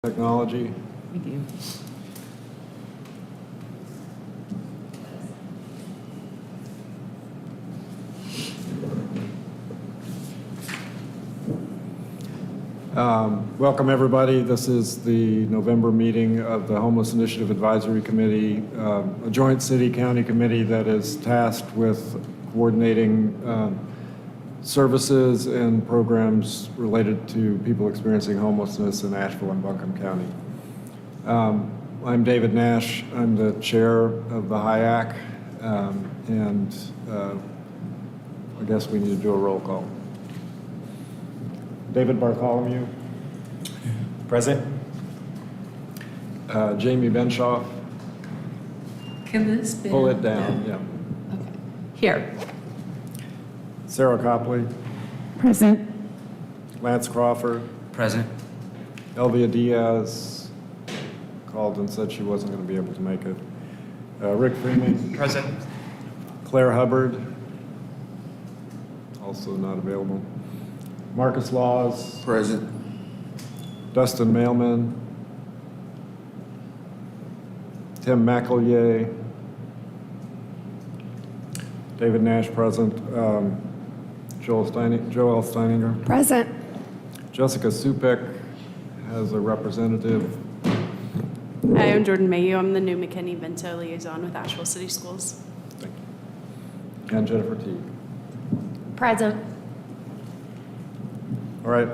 Technology. We do. Welcome, everybody. This is the November meeting of the Homeless Initiative Advisory Committee, a joint city-county committee that is tasked with coordinating services and programs related to people experiencing homelessness in Asheville and Buncombe County. I'm David Nash. I'm the chair of the HIAC, and I guess we need to do a roll call. David Bartholomew. Present. Jamie Benshoff. Can this be? Pull it down, yeah. Okay. Here. Sarah Copley. Present. Lance Crawford. Present. Elvia Diaz called and said she wasn't going to be able to make it. Rick Freeman. Present. Claire Hubbard. Also not available. Marcus Laws. Present. Dustin Mailman. Tim McEllier. David Nash present. Joel Steininger. Present. Jessica Supek has a representative. Hi, I'm Jordan Mayhew. I'm the new McKinney-Vento liaison with Asheville City Schools. Thank you. And Jennifer Teague. Present. All right.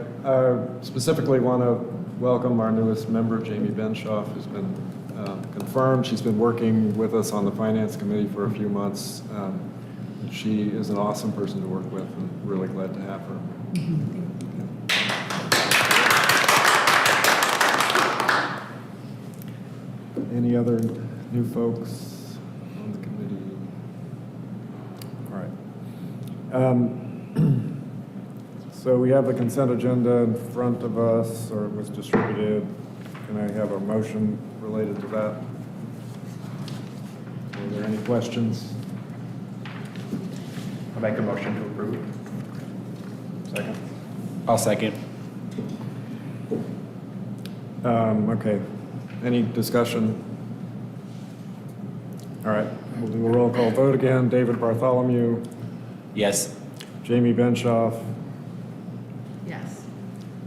Specifically want to welcome our newest member, Jamie Benshoff, who's been confirmed. She's been working with us on the Finance Committee for a few months. She is an awesome person to work with, and really glad to have her. Any other new folks on the committee? All right. So we have the consent agenda in front of us, or it was distributed. Can I have a motion related to that? Are there any questions? I'll make a motion to approve. Second. I'll second. Okay. Any discussion? All right. We'll do a roll call vote again. David Bartholomew, Yes. Jamie Benshoff, Yes.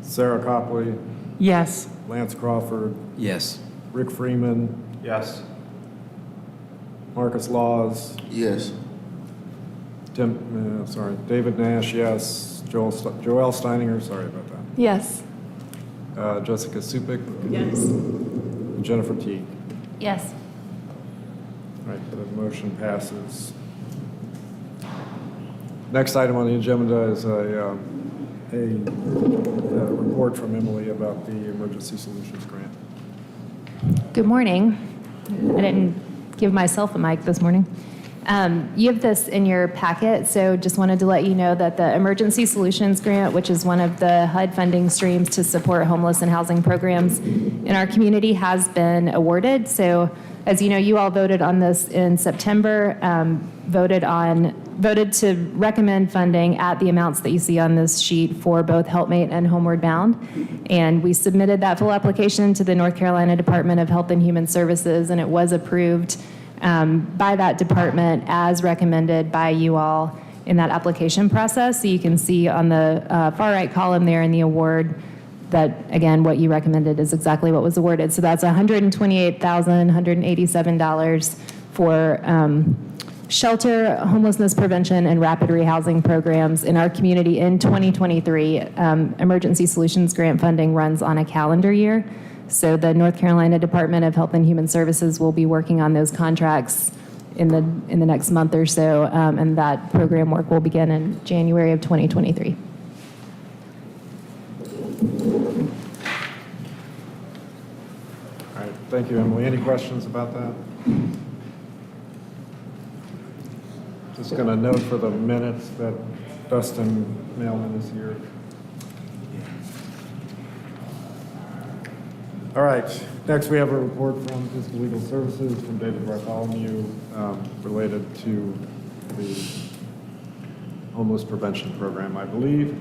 Sarah Copley, Yes. Lance Crawford, Yes. Rick Freeman, Yes. Marcus Laws, Yes. David Nash, yes. Joel Steininger, sorry about that. Yes. Jessica Supek, Yes. and Jennifer Teague. Yes. All right, the motion passes. Next item on the agenda is a report from Emily about the Emergency Solutions Grant. Good morning. I didn't give myself a mic this morning. You have this in your packet, so just wanted to let you know that the Emergency Solutions Grant, which is one of the HUD funding streams to support homeless and housing programs in our community, has been awarded. So as you know, you all voted on this in September, voted to recommend funding at the amounts that you see on this sheet for both Helpmate and Homeward Bound. And we submitted that full application to the North Carolina Department of Health and Human Services, and it was approved by that department as recommended by you all in that application process. So you can see on the far right column there in the award that, again, what you recommended is exactly what was awarded. So that's $128,187 for shelter, homelessness prevention, and rapid rehousing programs in our community in 2023. Emergency Solutions Grant funding runs on a calendar year. So the North Carolina Department of Health and Human Services will be working on those contracts in the next month or so, and that program work will begin in January of 2023. All right, thank you, Emily. Any questions about that? Just going to note for the minutes that Dustin Mailman is here. All right, next we have a report from Physical Legal Services from David Bartholomew related to the homeless prevention program, I believe.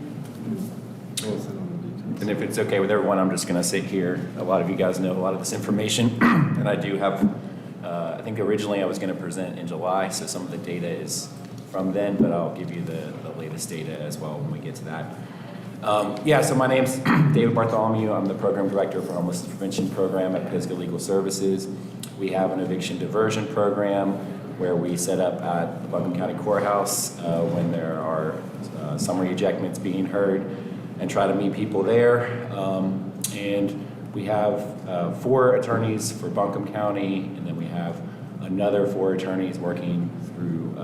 Fill us in on the details. And if it's okay with everyone, I'm just going to sit here. A lot of you guys know a lot of this information, and I do have, I think originally I was going to present in July, so some of the data is from then, but I'll give you the latest data as well when we get to that. So my name's David Bartholomew. I'm the Program Director for Homelessness Prevention Program at Pisgah Legal Services. We have an eviction diversion program where we set up at the Buncombe County Courthouse when there are summary ejectments being heard and try to meet people there. And we have 4 attorneys for Buncombe County, and then we have another 4 attorneys working through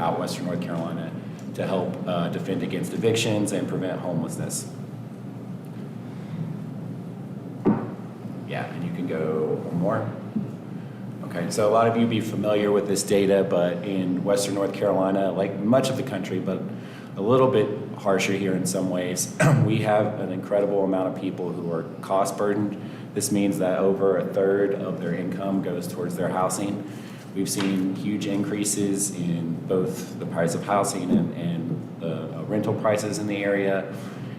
out Western North Carolina to help defend against evictions and prevent homelessness. Yeah, and you can go one more. Okay, so a lot of you be familiar with this data, but in Western North Carolina, like much of the country, but a little bit harsher here in some ways, we have an incredible amount of people who are cost burdened. This means that over a third of their income goes towards their housing. We've seen huge increases in both the price of housing and the rental prices in the area.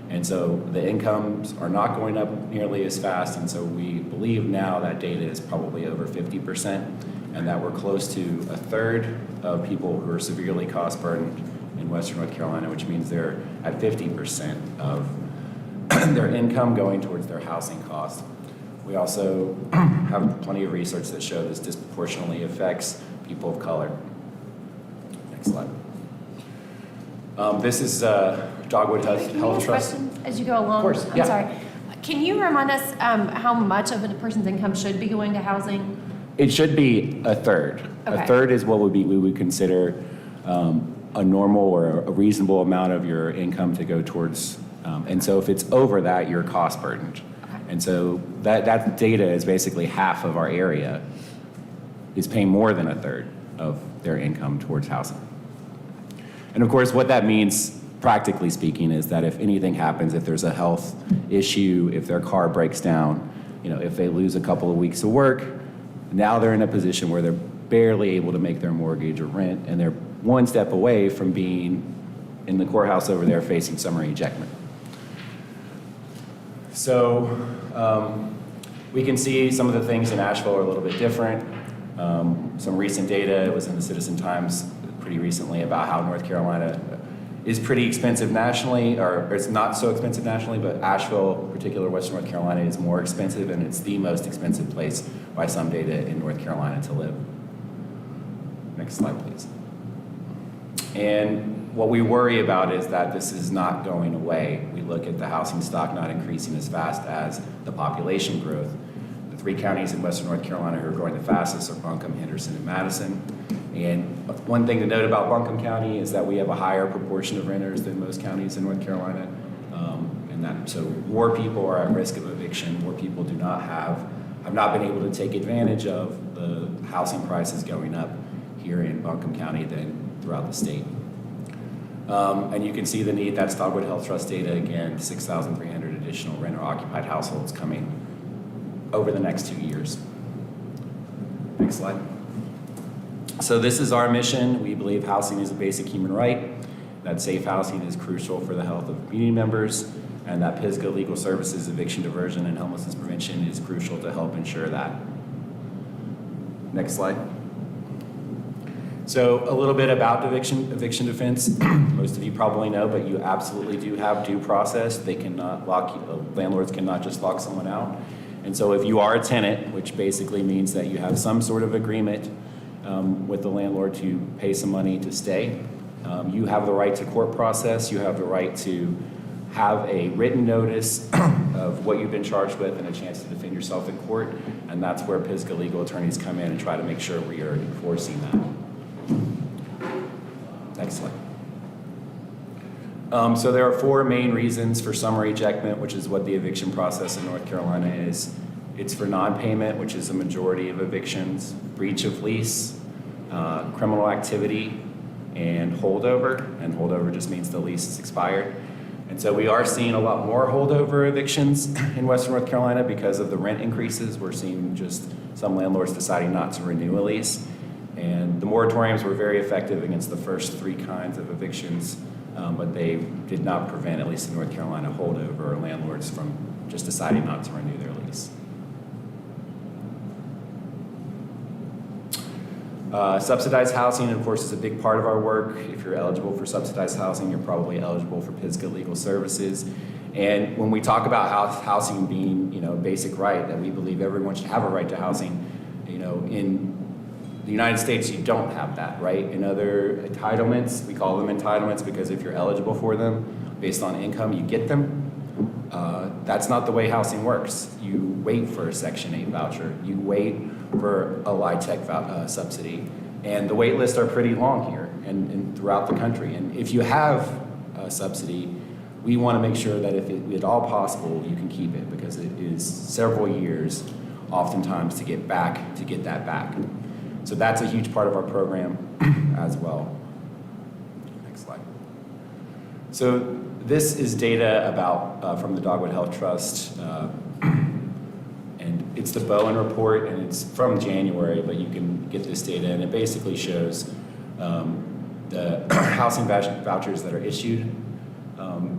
And so the incomes are not going up nearly as fast, and so we believe now that data is probably over 50%, and that we're close to a third of people who are severely cost burdened in Western North Carolina, which means they're at 50% of their income going towards their housing costs. We also have plenty of research that show this disproportionately affects people of color. Next slide. This is Dogwood Health Can you ask Trust. questions as you go along? Of course, yeah. I'm sorry. Can you remind us how much of a person's income should be going to housing? It should be a third. Okay. A third is what we would consider a normal or a reasonable amount of your income to go towards. And so if it's over that, you're cost burdened. Okay. And so that data is basically half of our area is paying more than a third of their income towards housing. And of course, what that means, practically speaking, is that if anything happens, if there's a health issue, if their car breaks down, if they lose a couple of weeks of work, now they're in a position where they're barely able to make their mortgage or rent, and they're one step away from being in the courthouse over there facing summary ejectment. So we can see some of the things in Asheville are a little bit different. Some recent data was in the Citizen Times pretty recently about how North Carolina is pretty expensive nationally, or it's not so expensive nationally, but Asheville, particular Western North Carolina, is more expensive, and it's the most expensive place by some data in North Carolina to live. Next slide, please. And what we worry about is that this is not going away. We look at the housing stock not increasing as fast as the population growth. The 3 counties in Western North Carolina who are growing the fastest are Buncombe, Henderson, and Madison. And one thing to note about Buncombe County is that we have a higher proportion of renters than most counties in North Carolina. So more people are at risk of eviction. More people have not been able to take advantage of the housing prices going up here in Buncombe County than throughout the state. And you can see the need. That's Dogwood Health Trust data again, 6,300 additional renter-occupied households coming over the next 2 years. Next slide. So this is our mission. We believe housing is a basic human right, that safe housing is crucial for the health of community members, and that Pisgah Legal Services eviction diversion and homelessness prevention is crucial to help ensure that. Next slide. So a little bit about eviction defense. Most of you probably know, but you absolutely do have due process. They cannot landlords cannot just lock someone out. And so if you are a tenant, which basically means that you have some sort of agreement with the landlord to pay some money to stay, you have the right to court process. You have the right to have a written notice of what you've been charged with and a chance to defend yourself in court. And that's where Pisgah legal attorneys come in and try to make sure we are enforcing that. Next slide. So there are 4 main reasons for summary ejectment, which is what the eviction process in North Carolina is. It's for non-payment, which is the majority of evictions, breach of lease, criminal activity, and holdover. And holdover just means the lease is expired. And so we are seeing a lot more holdover evictions in Western North Carolina because of the rent increases. We're seeing just some landlords deciding not to renew a lease. And the moratoriums were very effective against the first 3 kinds of evictions but they did not prevent, at least in North Carolina, holdover landlords from just deciding not to renew their lease. Subsidized housing, of course, is a big part of our work. If you're eligible for subsidized housing, you're probably eligible for Pisgah Legal Services. And when we talk about housing being, a basic right, that we believe everyone should have a right to housing, in the United States, you don't have that, right? In other entitlements, we call them entitlements because if you're eligible for them, based on income, you get them. That's not the way housing works. You wait for a Section 8 voucher. You wait for a LIHTC subsidy. And the wait lists are pretty long here and throughout the country. And if you have a subsidy, we want to make sure that if it at all possible, you can keep it because it is several years, oftentimes, to get that back. So that's a huge part of our program as well. Next slide. So this is data about from the Dogwood Health Trust, and it's the Bowen report, and it's from January, but you can get this data, and it basically shows the housing vouchers that are issued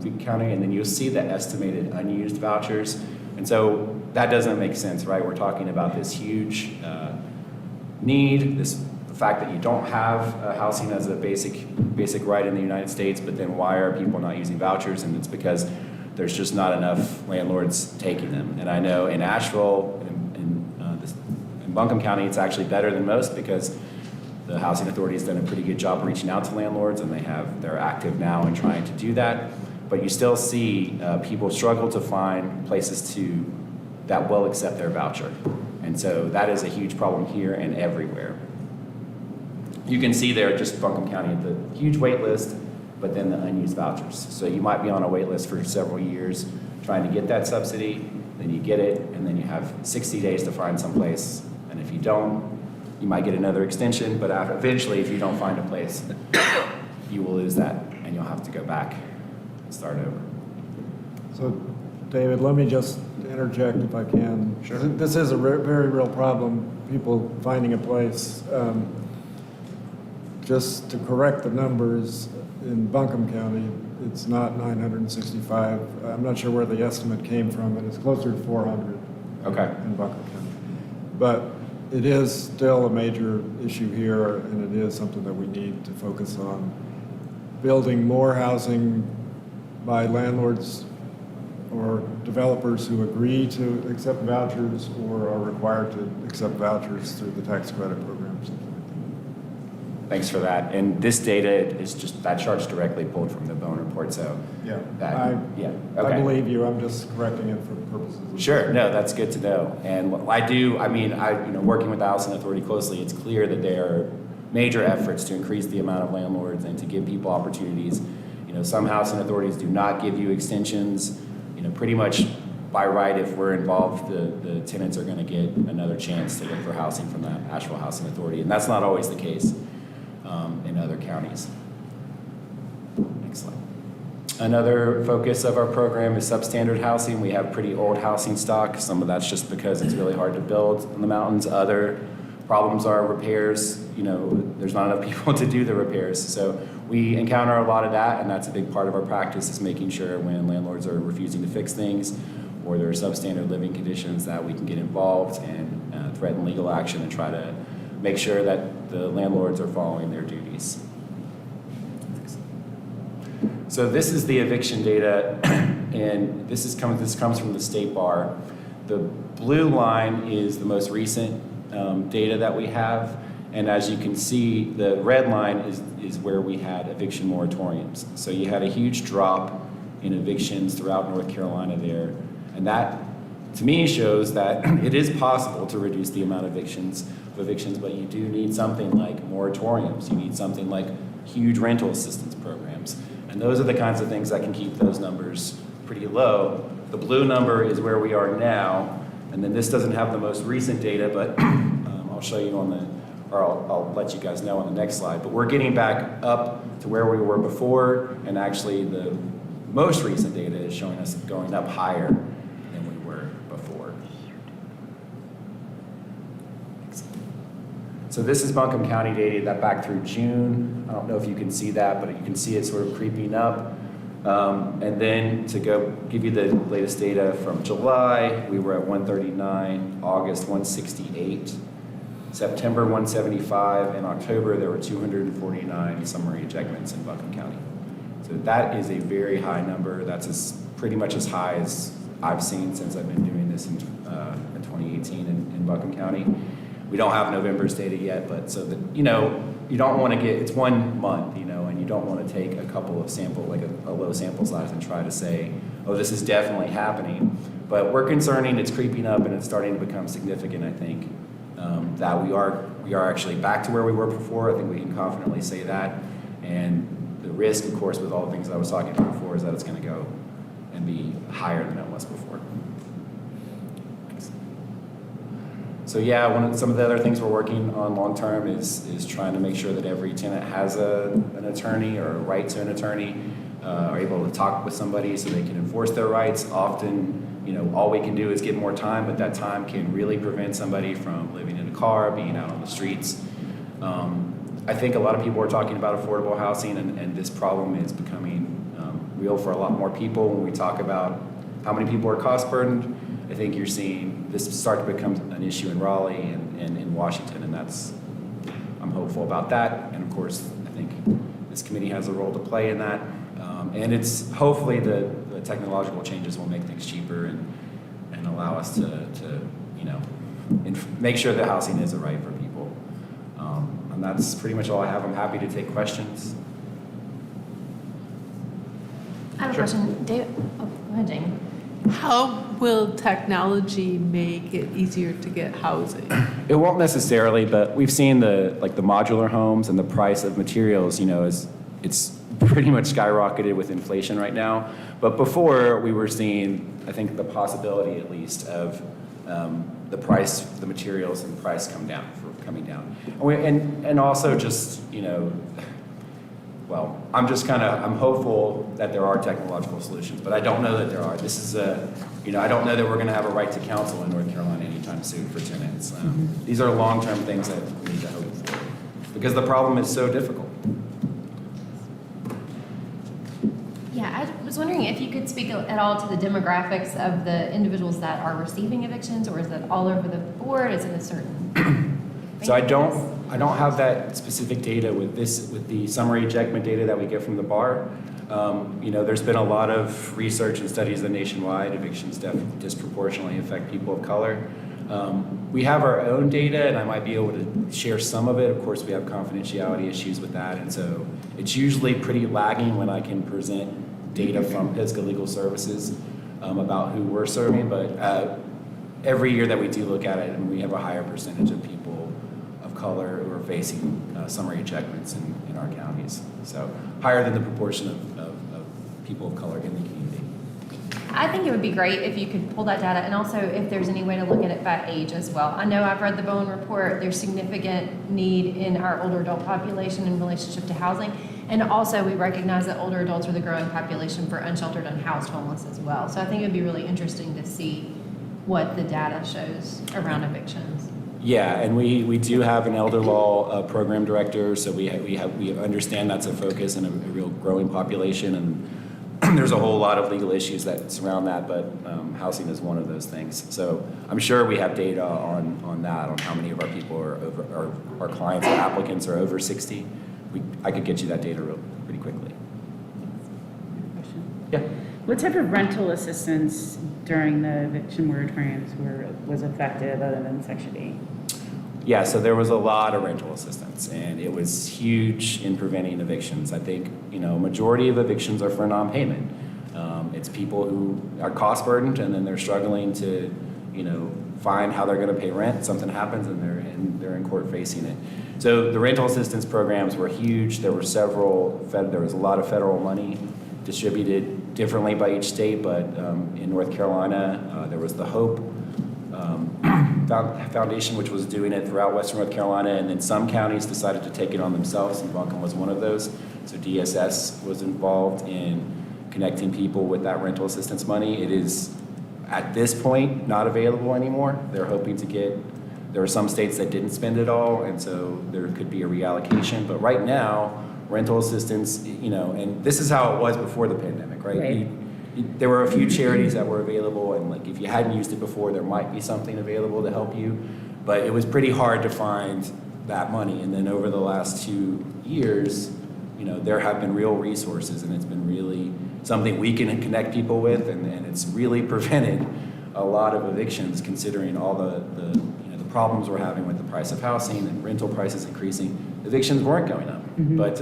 through county, and then you'll see the estimated unused vouchers. And so that doesn't make sense, right? We're talking about this huge need, the fact that you don't have housing as a basic right in the United States, but then why are people not using vouchers? And it's because there's just not enough landlords taking them. And I know in Asheville, in Buncombe County, it's actually better than most because the Housing Authority has done a pretty good job reaching out to landlords, and they're active now in trying to do that. But you still see people struggle to find places that will accept their voucher. And so that is a huge problem here and everywhere. You can see there just Buncombe County, the huge wait list, but then the unused vouchers. So you might be on a wait list for several years trying to get that subsidy, then you get it, and then you have 60 days to find someplace. And if you don't, you might get another extension, but eventually if you don't find a place, you will lose that and you'll have to go back and start over. So, David, let me just interject if I can. Sure. This is a very real problem, people finding a place. Just to correct the numbers, in Buncombe County, it's not 965. I'm not sure where the estimate came from, but it's closer to 400 Okay. in Buncombe County. But it is still a major issue here, and it is something that we need to focus on. Building more housing by landlords or developers who agree to accept vouchers or are required to accept vouchers through the tax credit program, something like Thanks for that. And this data is just, that chart's directly pulled from the Bowen report, so. that. Yeah, I okay. believe you. I'm just correcting it for purposes of. Sure, no, that's good to know. And working with the Housing Authority closely, it's clear that there are major efforts to increase the amount of landlords and to give people opportunities. Some housing authorities do not give you extensions. Pretty much by right, if we're involved, the tenants are going to get another chance to look for housing from the Asheville Housing Authority, and that's not always the case in other counties. Next slide. Another focus of our program is substandard housing. We have pretty old housing stock. Some of that's just because it's really hard to build in the mountains. Other problems are repairs. There's not enough people to do the repairs. So we encounter a lot of that, and that's a big part of our practice, is making sure when landlords are refusing to fix things or there are substandard living conditions that we can get involved and threaten legal action and try to make sure that the landlords are following their duties. So this is the eviction data, and this comes from the State Bar. The blue line is the most recent data that we have, and as you can see, the red line is where we had eviction moratoriums. So you had a huge drop in evictions throughout North Carolina there, and that, to me, shows that it is possible to reduce the amount of evictions, but you do need something like moratoriums. You need something like huge rental assistance programs. And those are the kinds of things that can keep those numbers pretty low. The blue number is where we are now, and then this doesn't have the most recent data, but I'll show you I'll let you guys know on the next slide. But we're getting back up to where we were before, and actually the most recent data is showing us going up higher than we were before. So this is Buncombe County data that back through June. I don't know if you can see that, but you can see it sort of creeping up. And then to go give you the latest data from July, we were at 139, August 168, September 175, and October there were 249 summary ejectments in Buncombe County. So that is a very high number. That's pretty much as high as I've seen since I've been doing this in 2018 in Buncombe County. We don't have November's data yet, but so that, you don't want to get, it's 1 month, and you don't want to take a couple of like a low sample size and try to say, oh, this is definitely happening. But we're concerning it's creeping up and it's starting to become significant, I think, that we are actually back to where we were before. I think we can confidently say that. And the risk, of course, with all the things I was talking about before is that it's going to go and be higher than it was before. So yeah, some of the other things we're working on long term is trying to make sure that every tenant has an attorney or a right to an attorney, are able to talk with somebody so they can enforce their rights. Often, all we can do is get more time, but that time can really prevent somebody from living in a car, being out on the streets. I think a lot of people are talking about affordable housing, and this problem is becoming real for a lot more people. When we talk about how many people are cost burdened, I think you're seeing this start to become an issue in Raleigh and in Washington, and I'm hopeful about that. And of course, I think this committee has a role to play in that. And it's hopefully the technological changes will make things cheaper and allow us to make sure that housing is a right for people. And that's pretty much all I have. I'm happy to take questions. I have a question. David, oh, go ahead, Jane. How will technology make it easier to get housing? It won't necessarily, but we've seen the modular homes and the price of materials, it's pretty much skyrocketed with inflation right now. But before we were seeing, I think, the possibility at least of the price, the materials and the price coming down. And also just, well, I'm hopeful that there are technological solutions, but I don't know that there are. This is I don't know that we're going to have a right to counsel in North Carolina anytime soon for tenants. These are long-term things that we need to hope for because the problem is so difficult. Yeah, I was wondering if you could speak at all to the demographics of the individuals that are receiving evictions, or is it all over the board? Is it a certain? So I don't have that specific data with the summary ejectment data that we get from the bar. There's been a lot of research and studies that nationwide evictions disproportionately affect people of color. We have our own data, and I might be able to share some of it. Of course, we have confidentiality issues with that, and so it's usually pretty lagging when I can present data from Pisgah Legal Services about who we're serving. But every year that we do look at it, and we have a higher percentage of people of color who are facing summary ejectments in our counties. So higher than the proportion of people of color in the community. I think it would be great if you could pull that data, and also if there's any way to look at it by age as well. I know I've read the Bowen report. There's significant need in our older adult population in relationship to housing. And also we recognize that older adults are the growing population for unsheltered, unhoused homeless as well. So I think it'd be really interesting to see what the data shows around evictions. Yeah, and we do have an elder law program director, so we understand that's a focus and a real growing population, and there's a whole lot of legal issues that surround that, but housing is one of those things. So I'm sure we have data on that, on how many of our people are over, our clients or applicants are over 60. I could get you that data pretty quickly. Yeah. What type of rental assistance during the eviction moratoriums was effective other than Section 8? Yeah, so there was a lot of rental assistance, and it was huge in preventing evictions. I think, majority of evictions are for non-payment. It's people who are cost burdened, and then they're struggling to, find how they're going to pay rent. Something happens, and they're in court facing it. So the rental assistance programs were huge. There was a lot of federal money distributed differently by each state, but in North Carolina, there was the HOPE Foundation, which was doing it throughout Western North Carolina, and then some counties decided to take it on themselves, and Buncombe was one of those. So DSS was involved in connecting people with that rental assistance money. It is, at this point, not available anymore. They're hoping to get There are some states that didn't spend it all, and so there could be a reallocation. But right now, rental assistance, and this is how it was before the pandemic, right? Right. There were a few charities that were available, and like if you hadn't used it before, there might be something available to help you. But it was pretty hard to find that money. And then over the last 2 years, there have been real resources, and it's been really something we can connect people with, and it's really prevented a lot of evictions, considering all the problems we're having with the price of housing and rental prices increasing. Evictions weren't going up. But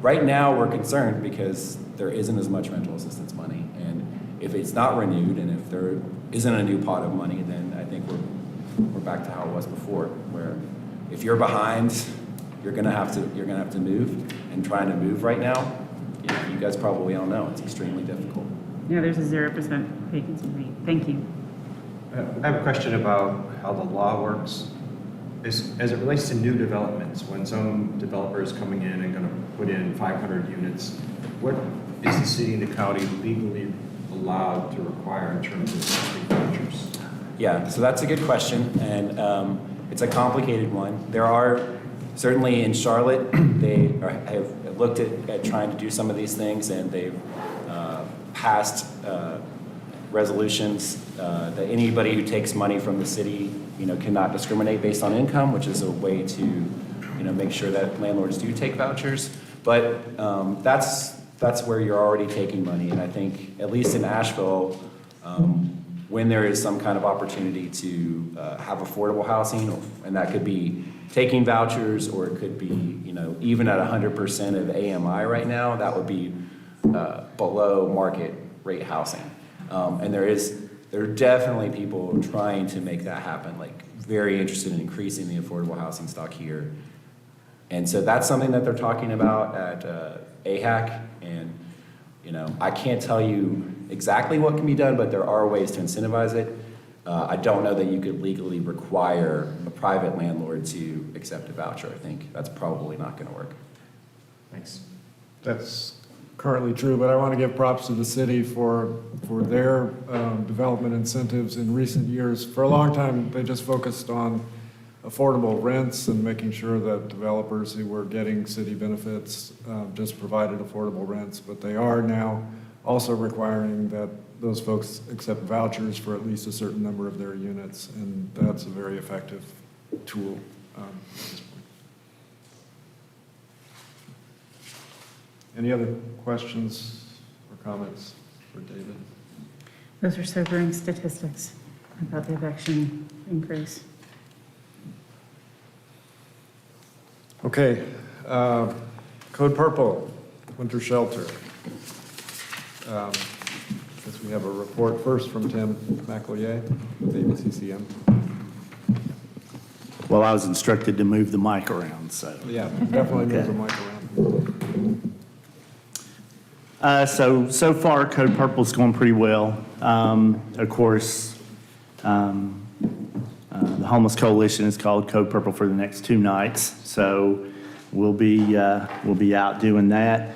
right now, we're concerned because there isn't as much rental assistance money. And if it's not renewed, and if there isn't a new pot of money, then I think we're back to how it was before, where if you're behind, you're gonna have to move. And trying to move right now, you guys probably all know, it's extremely difficult. Yeah, there's a 0% vacancy rate. Thank you. I have a question about how the law works. As it relates to new developments, when some developer is coming in and going to put in 500 units, what is the city and the county legally allowed to require in terms of vouchers? Yeah, so that's a good question, and it's a complicated one. There are, certainly in Charlotte, have looked at trying to do some of these things, and they've passed resolutions that anybody who takes money from the city, cannot discriminate based on income, which is a way to, make sure that landlords do take vouchers. But that's where you're already taking money, and I think at least in Asheville, when there is some kind of opportunity to have affordable housing, and that could be taking vouchers, or it could be, even at 100% of AMI right now, that would be below market rate housing. And there are definitely people trying to make that happen, like very interested in increasing the affordable housing stock here. And so that's something that they're talking about at AHAC. And, I can't tell you exactly what can be done, but there are ways to incentivize it. I don't know that you could legally require a private landlord to accept a voucher. I think that's probably not going to work. Thanks. That's currently true, but I want to give props to the city for their development incentives in recent years. For a long time, they just focused on affordable rents and making sure that developers who were getting city benefits just provided affordable rents, but they are now also requiring that those folks accept vouchers for at least a certain number of their units, and that's a very effective tool at this point. Any other questions or comments for David? Those are sobering statistics about the eviction increase. Okay, Code Purple, winter shelter. Guess we have a report first from Tim McElroy with ABCCM. Well, I was instructed to move the mic around, so. Yeah, definitely move the mic around. So far, Code Purple's going pretty well. Of course, the Homeless Coalition is called Code Purple for the next 2 nights, so we'll be out doing that.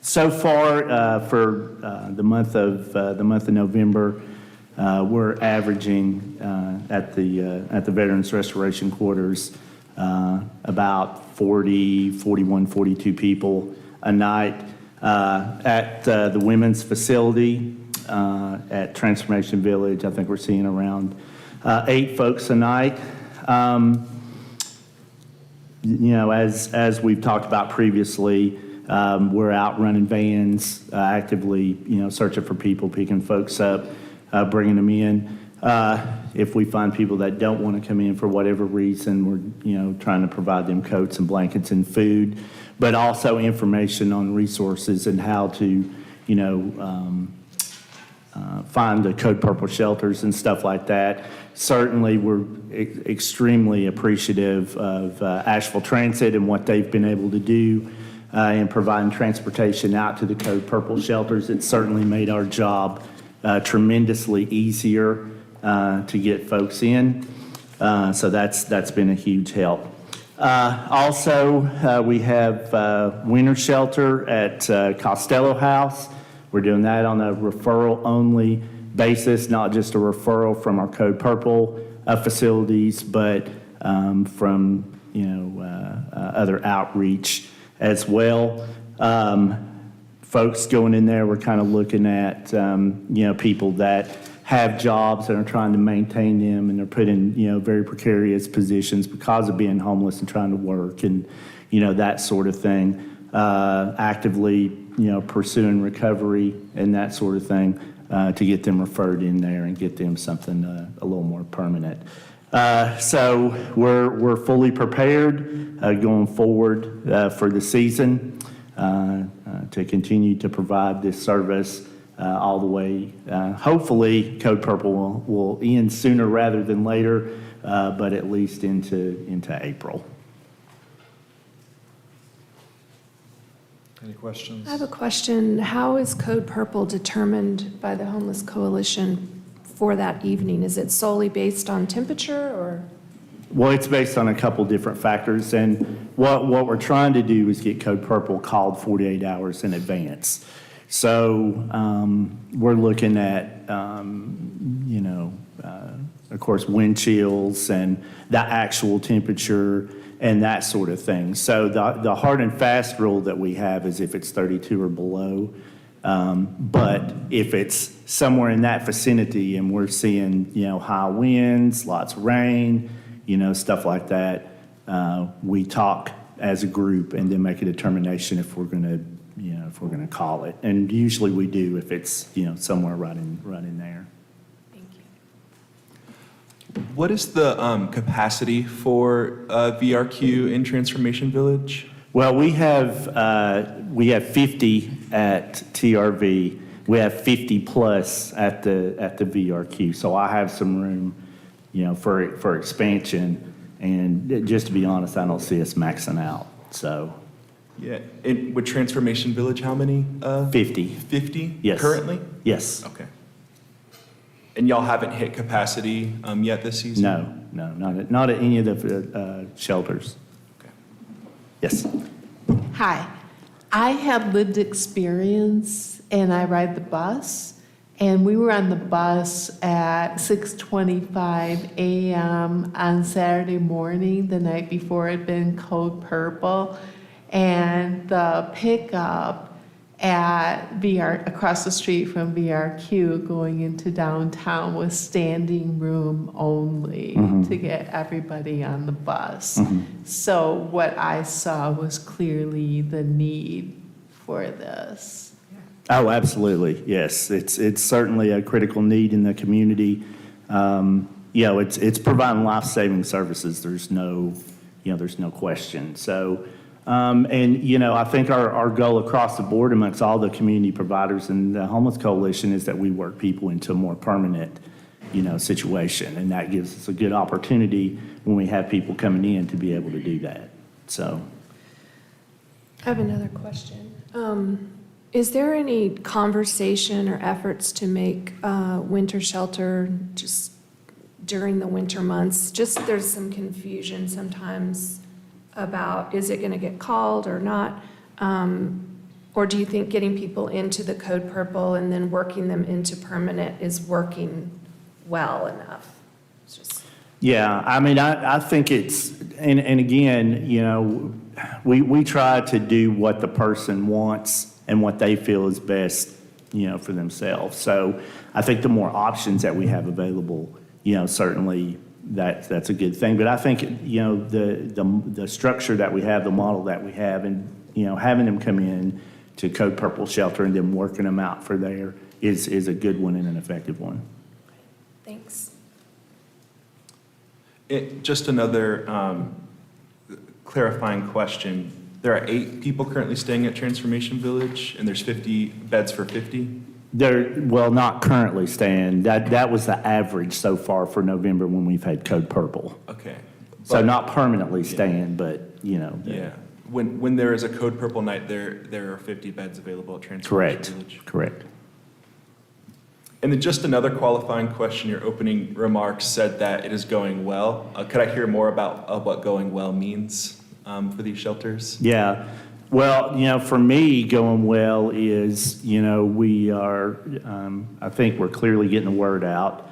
So far, for the month of November, we're averaging at the Veterans Restoration Quarters about 41, 42 people a night. At the women's facility at Transformation Village, I think we're seeing around 8 folks a night. As we've talked about previously, we're out running vans, actively, searching for people, picking folks up, bringing them in. If we find people that don't want to come in for whatever reason, we're, trying to provide them coats and blankets and food, but also information on resources and how to, find the Code Purple shelters and stuff like that. Certainly, we're extremely appreciative of Asheville Transit and what they've been able to do in providing transportation out to the Code Purple shelters. It's certainly made our job tremendously easier to get folks in. So that's been a huge help. Also, we have winter shelter at Costello House. We're doing that on a referral-only basis, not just a referral from our Code Purple facilities, but from, other outreach as well. Folks going in there, we're kind of looking at, people that have jobs and are trying to maintain them, and they're put in, very precarious positions because of being homeless and trying to work and, that sort of thing. Actively, pursuing recovery and that sort of thing to get them referred in there and get them something a little more permanent. So we're fully prepared going forward for the season to continue to provide this service all the way. Hopefully, Code Purple will end sooner rather than later, but at least into April. Any questions? I have a question. How is Code Purple determined by the Homeless Coalition for that evening? Is it solely based on temperature or? Well, it's based on a couple different factors, and what we're trying to do is get Code Purple called 48 hours in advance. So we're looking at, of course, wind chills and the actual temperature and that sort of thing. So the hard and fast rule that we have is if it's 32 or below. But if it's somewhere in that vicinity and we're seeing, high winds, lots of rain, stuff like that, we talk as a group and then make a determination if we're going to call it. And usually we do if it's, somewhere right in there. What is the capacity for VRQ in Transformation Village? Well, we have 50 at TRV. We have 50 plus at the VRQ. So I have some room, for expansion. And just to be honest, I don't see us maxing out. So Yeah, with Transformation Village, how many? 50. 50 Yes. currently? Yes. Okay. And y'all haven't hit capacity yet this season? No, not at any of the shelters. Okay. Yes. Hi, I have lived experience and I ride the bus. And we were on the bus at 6:25 a.m. on Saturday morning, the night before it had been Code Purple. And the pickup at across the street from VRQ going into downtown was standing room only to get everybody on the bus. So what I saw was clearly the need for this. Oh, absolutely. Yes, it's certainly a critical need in the community. It's providing life-saving services. There's no question. So, I think our goal across the board amongst all the community providers and the Homeless Coalition is that we work people into a more permanent, situation, and that gives us a good opportunity when we have people coming in to be able to do that. So, I have another question. Is there any conversation or efforts to make winter shelter just during the winter months? Just there's some confusion sometimes about is it going to get called or not? Or do you think getting people into the Code Purple and then working them into permanent is working well enough? It's just... Yeah, I mean, I think it's, and again, we try to do what the person wants and what they feel is best, for themselves. So I think the more options that we have available, certainly that's a good thing. But I think, the structure that we have, the model that we have, and, having them come in to Code Purple Shelter and then working them out for there is a good one and an effective one. Thanks. Just another clarifying question. There are 8 people currently staying at Transformation Village, and there's 50 beds for 50? Well, not currently staying. That was the average so far for November when we've had Code Purple. Okay. So not permanently staying, but, Yeah. When there is a Code Purple night, there are 50 beds available at Transformation Village? Correct. And then just another qualifying question. Your opening remarks said that it is going well. Could I hear more about what going well means for these shelters? Yeah. Well, for me, going well is, we are, I think we're clearly getting the word out.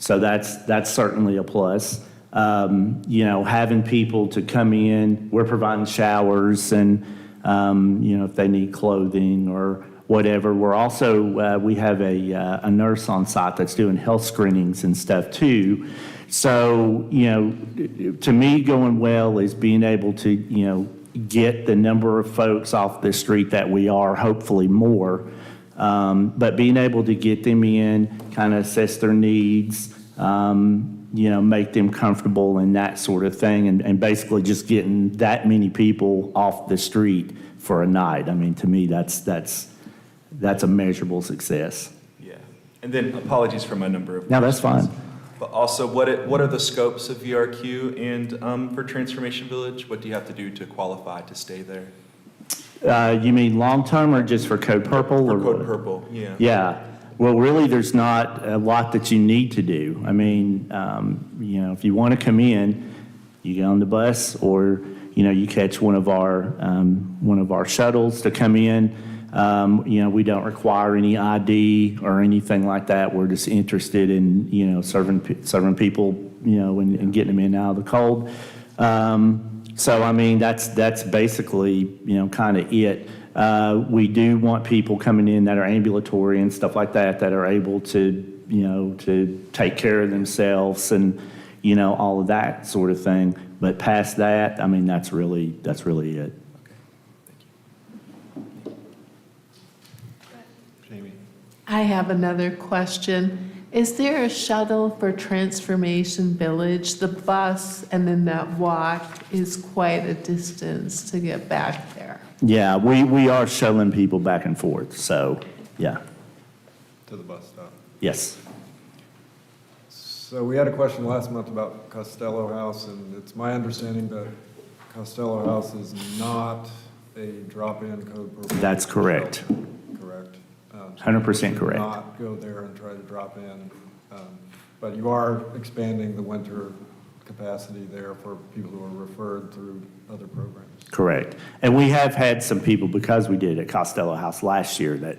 So that's certainly a plus. Having people to come in, we're providing showers and, if they need clothing or whatever. We're also, we have a nurse on site that's doing health screenings and stuff too. So, to me, going well is being able to, get the number of folks off the street that we are, hopefully more. But being able to get them in, kind of assess their needs, make them comfortable and that sort of thing, and basically just getting that many people off the street for a night. I mean, to me, that's a measurable success. Yeah. And then apologies for my number of No, that's questions. fine. But also, what are the scopes of VRQ? And for Transformation Village, what do you have to do to qualify to stay there? You mean long-term or just for Code Purple? For or Code what? Purple, yeah. Yeah. Well, really, there's not a lot that you need to do. I mean, if you want to come in, you get on the bus or, you catch one of our shuttles to come in. We don't require any ID or anything like that. We're just interested in, serving people, and getting them in and out of the cold. So, I mean, that's basically, kind of it. We do want people coming in that are ambulatory and stuff like that are able to, to take care of themselves and, all of that sort of thing. But past that, I mean, that's really it. Jamie? I have another question. Is there a shuttle for Transformation Village? The bus and then that walk is quite a distance to get back there. Yeah, we are shuttling people back and forth, so, yeah, To the bus stop. yes. So we had a question last month about Costello House, and it's my understanding that Costello House is not a drop-in Code Purple. That's correct. shelter, Correct. So 100% people should correct. Not go there and try to drop in. But you are expanding the winter capacity there for people who are referred through other programs. Correct. And we have had some people, because we did at Costello House last year, that,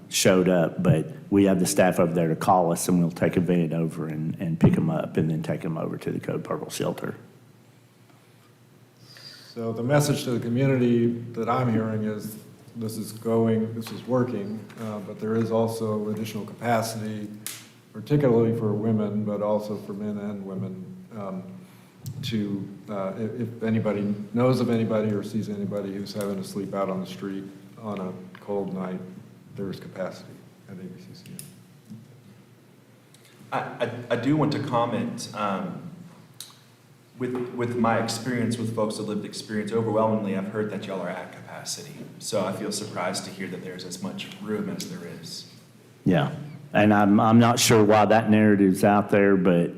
showed up, but we have the staff over there to call us, and we'll take a van over and pick them up and then take them over to the Code Purple shelter. So the message to the community that I'm hearing is this is working, but there is also additional capacity, particularly for women, but also for men and women, if anybody knows of anybody or sees anybody who's having to sleep out on the street on a cold night, there's capacity at ABCC. I do want to comment, with my experience with folks that lived experience, overwhelmingly, I've heard that y'all are at capacity. So I feel surprised to hear that there's as much room as there is. Yeah. And I'm not sure why that narrative's out there, but,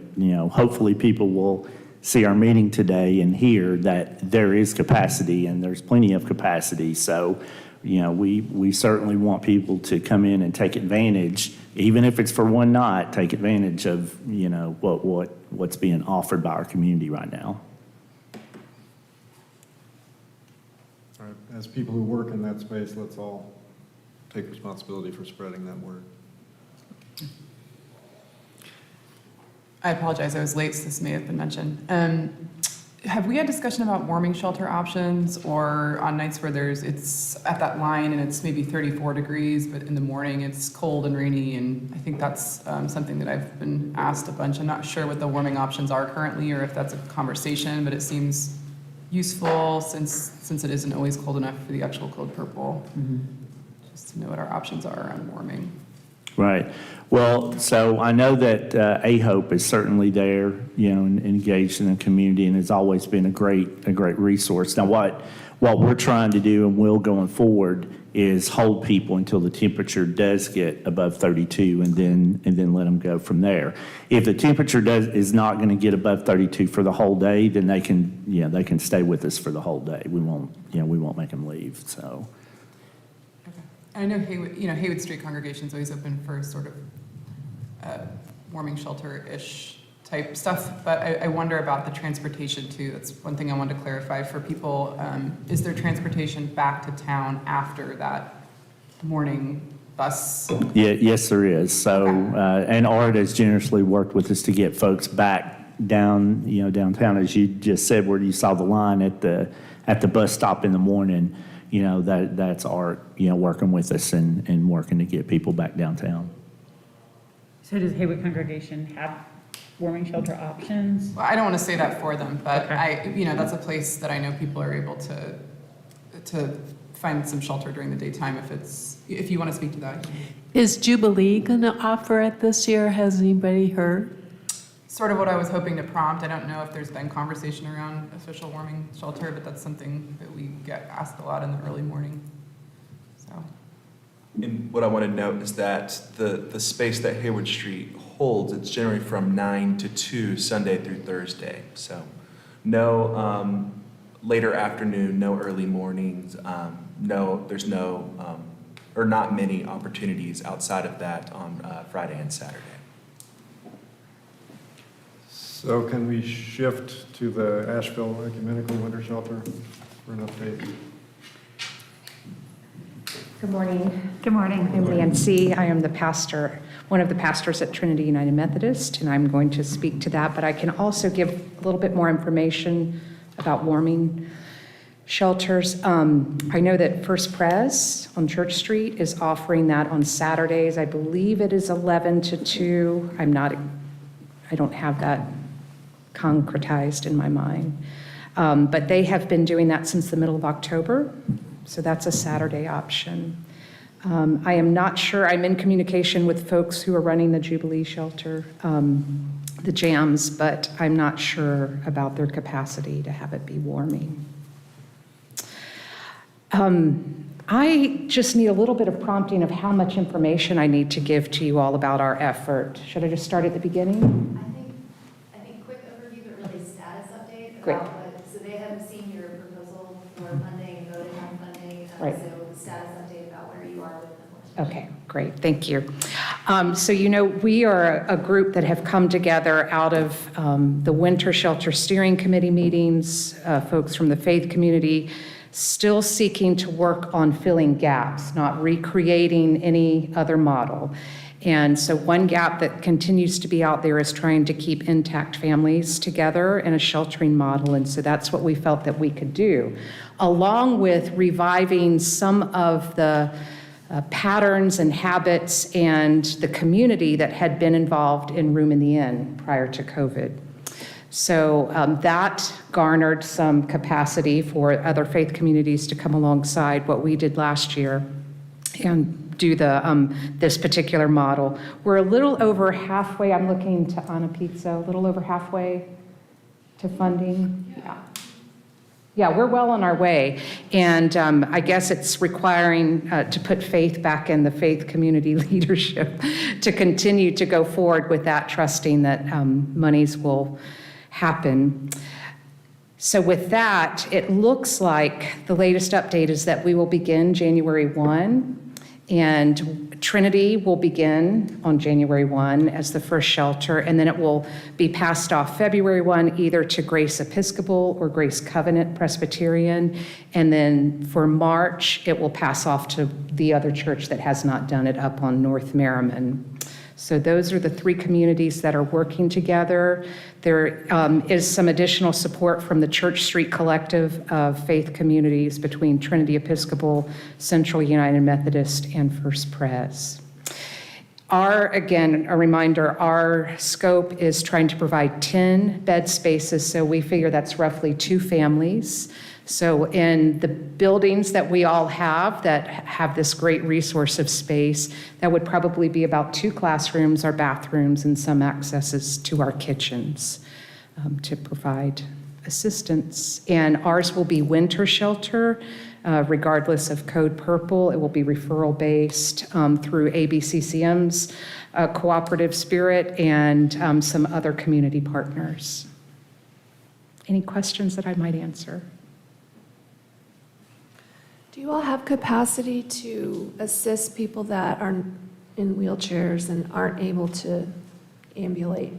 hopefully people will see our meeting today and hear that there is capacity and there's plenty of capacity. So, we certainly want people to come in and take advantage, even if it's for one night, take advantage of, what's being offered by our community right now. All right, as people who work in that space, let's all take responsibility for spreading that word. I apologize, I was late, so this may have been mentioned. Have we had discussion about warming shelter options, or on nights where it's at that line and it's maybe 34 degrees, but in the morning it's cold and rainy, and I think that's something that I've been asked a bunch. I'm not sure what the warming options are currently, or if that's a conversation, but it seems useful since it isn't always cold enough for the actual Code Purple, just to know what our options are around warming. Right. Well, so I know that AHOPE is certainly there, and engaged in the community, and has always been a great resource. Now, what we're trying to do and will going forward is hold people until the temperature does get above 32, and then let them go from there. If the temperature is not going to get above 32 for the whole day, then they can stay with us for the whole day. We won't make them leave. So. I know Haywood Street Congregation is always open for sort of warming shelter-ish type stuff, but I wonder about the transportation too. That's one thing I wanted to clarify for people. Is there transportation back to town after that morning bus? Yes, there is. So, and ART has generously worked with us to get folks back down, downtown, as you just said, where you saw the line at the bus stop in the morning. That's ART, working with us and working to get people back downtown. So does Haywood Congregation have warming shelter options? Well, I don't want to say that for them, but Okay. that's a place that I know people are able to find some shelter during the daytime if you want to speak to that. Is Jubilee going to offer it this year? Has anybody heard? Sort of what I was hoping to prompt. I don't know if there's been conversation around official warming shelter, but that's something that we get asked a lot in the early morning. So, And what I want to note is that the space that Hayward Street holds, it's generally from 9 to 2, Sunday through Thursday. So no later afternoon, no early mornings, there's no, or not many opportunities outside of that on Friday and Saturday. So can we shift to the Asheville Ecumenical Winter Shelter for an update? Good morning. Good morning. I'm Nancy. I am the pastor, one of the pastors at Trinity United Methodist, and I'm going to speak to that, but I can also give a little bit more information about warming shelters. I know that First Pres on Church Street is offering that on Saturdays. I believe it is 11 to 2. I don't have that concretized in my mind. But they have been doing that since the middle of October, so that's a Saturday option. I am not sure, I'm in communication with folks who are running the Jubilee Shelter, the jams, but I'm not sure about their capacity to have it be warming. I just need a little bit of prompting of how much information I need to give to you all about our effort. Should I just start at the beginning? I think quick overview, but really status update Great. about so they have seen your proposal for funding and voted on funding. Right. So status update about where you are with the Okay, great, thank you. So we are a group that have come together out of the Winter Shelter Steering Committee meetings, folks from the faith community, still seeking to work on filling gaps, not recreating any other model. And so one gap that continues to be out there is trying to keep intact families together in a sheltering model. And so that's what we felt that we could do, along with reviving some of the patterns and habits and the community that had been involved in Room in the Inn prior to COVID. So that garnered some capacity for other faith communities to come alongside what we did last year and do this particular model. We're a little over halfway, I'm looking to Anna Pizza, a little over halfway to funding. Yeah, we're well on our way. And I guess it's requiring to put faith back in the faith community leadership to continue to go forward with that, trusting that monies will happen. So with that, it looks like the latest update is that we will begin January 1, and Trinity will begin on January 1 as the first shelter, and then it will be passed off February 1 either to Grace Episcopal or Grace Covenant Presbyterian, and then for March, it will pass off to the other church that has not done it up on North Merriman. So those are the three communities that are working together. There is some additional support from the Church Street Collective of faith communities between Trinity Episcopal, Central United Methodist, and First Pres. Again, a reminder, our scope is trying to provide 10 bed spaces, so we figure that's roughly 2 families. So in the buildings that we all have that have this great resource of space, that would probably be about 2 classrooms, our bathrooms, and some accesses to our kitchens to provide assistance. And ours will be winter shelter, regardless of Code Purple. It will be referral-based through ABCCM's cooperative spirit and some other community partners. Any questions that I might answer? Do you all have capacity to assist people that are in wheelchairs and aren't able to ambulate?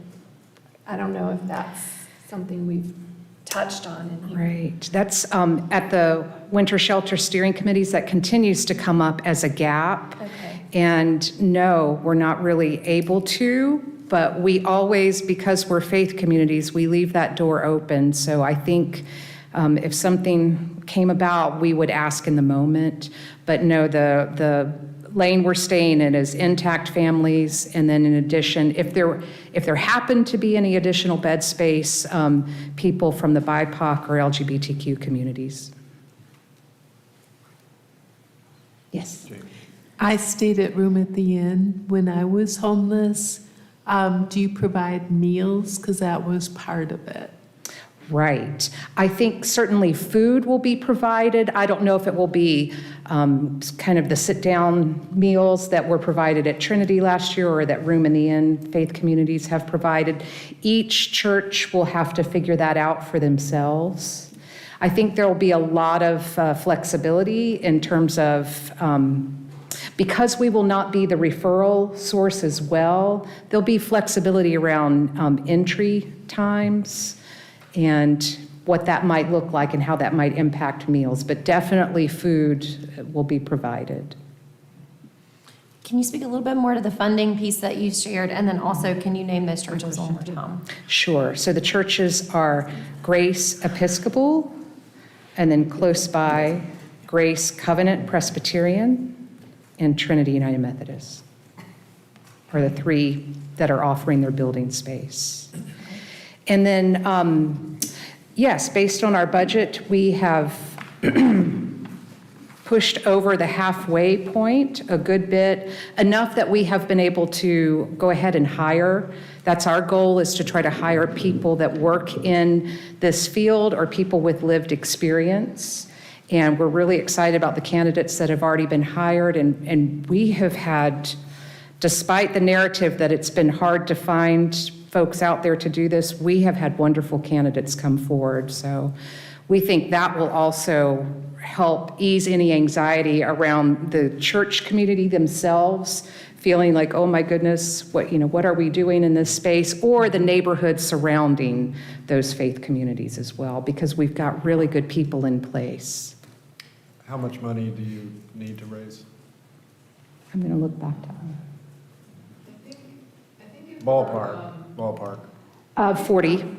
I don't know if that's something we've touched on in here. Right. That's at the Winter Shelter Steering Committees, that continues to come up as a gap. Okay. And no, we're not really able to, but we always, because we're faith communities, we leave that door open. So I think if something came about, we would ask in the moment. But no, the lane we're staying in is intact families, and then in addition, if there happened to be any additional bed space, people from the BIPOC or LGBTQ communities. Yes. I stayed at Room at the Inn when I was homeless. Do you provide meals? Because that was part of it. Right. I think certainly food will be provided. I don't know if it will be kind of the sit-down meals that were provided at Trinity last year or that Room in the Inn faith communities have provided. Each church will have to figure that out for themselves. I think there will be a lot of flexibility in terms of, because we will not be the referral source as well, there'll be flexibility around entry times and what that might look like and how that might impact meals. But definitely food will be provided. Can you speak a little bit more to the funding piece that you shared? And then also, can you name those churches one more time? Sure. So the churches are Grace Episcopal, and then close by, Grace Covenant Presbyterian, and Trinity United Methodist are the three that are offering their building space. And then, yes, based on our budget, we have pushed over the halfway point a good bit, enough that we have been able to go ahead and hire. That's our goal, is to try to hire people that work in this field or people with lived experience. And we're really excited about the candidates that have already been hired. And we have had, despite the narrative that it's been hard to find folks out there to do this, we have had wonderful candidates come forward. So we think that will also help ease any anxiety around the church community themselves, feeling like, oh my goodness, what are we doing in this space? Or the neighborhood surrounding those faith communities as well, because we've got really good people in place. How much money do you need to raise? I'm going to look back to Ballpark. 40. 13,000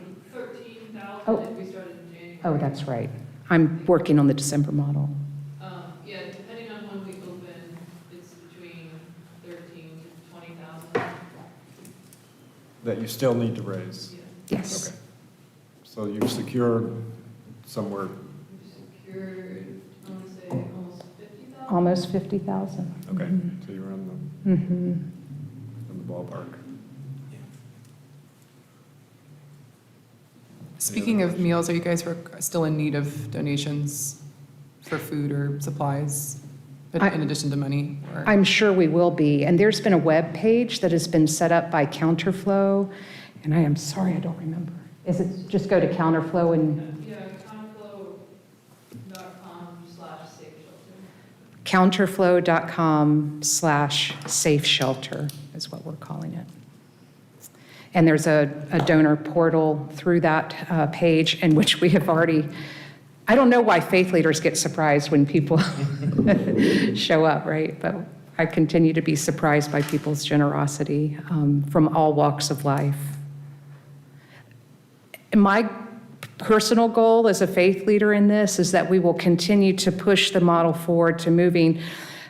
Oh. if we started in January. Oh, that's right. I'm working on the December model. Yeah, depending on when we open, it's between 13 to 20,000. That you still need to raise? Yes. Okay. So you've secured somewhere, We secured, I want to say, almost 50,000. Almost 50,000. okay, so you're in the ballpark. Speaking of meals, are you guys still in need of donations for food or supplies in addition to money? Or? I'm sure we will be. And there's been a web page that has been set up by Counterflow, and I am sorry, I don't remember. Is it just go to Counterflow and Yeah, counterflow.com/safe shelter. counterflow.com/safe shelter is what we're calling it. And there's a donor portal through that page, in which we have already, I don't know why faith leaders get surprised when people show up, right? But I continue to be surprised by people's generosity from all walks of life. And my personal goal as a faith leader in this is that we will continue to push the model forward to moving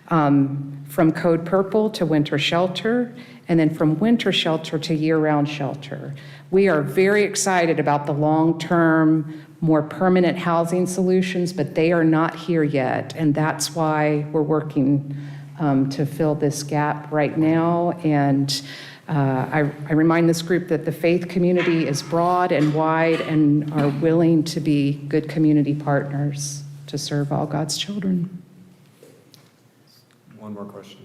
from Code Purple to winter shelter, and then from winter shelter to year-round shelter. We are very excited about the long-term, more permanent housing solutions, but they are not here yet, and that's why we're working to fill this gap right now. And I remind this group that the faith community is broad and wide and are willing to be good community partners to serve all God's children. One more question.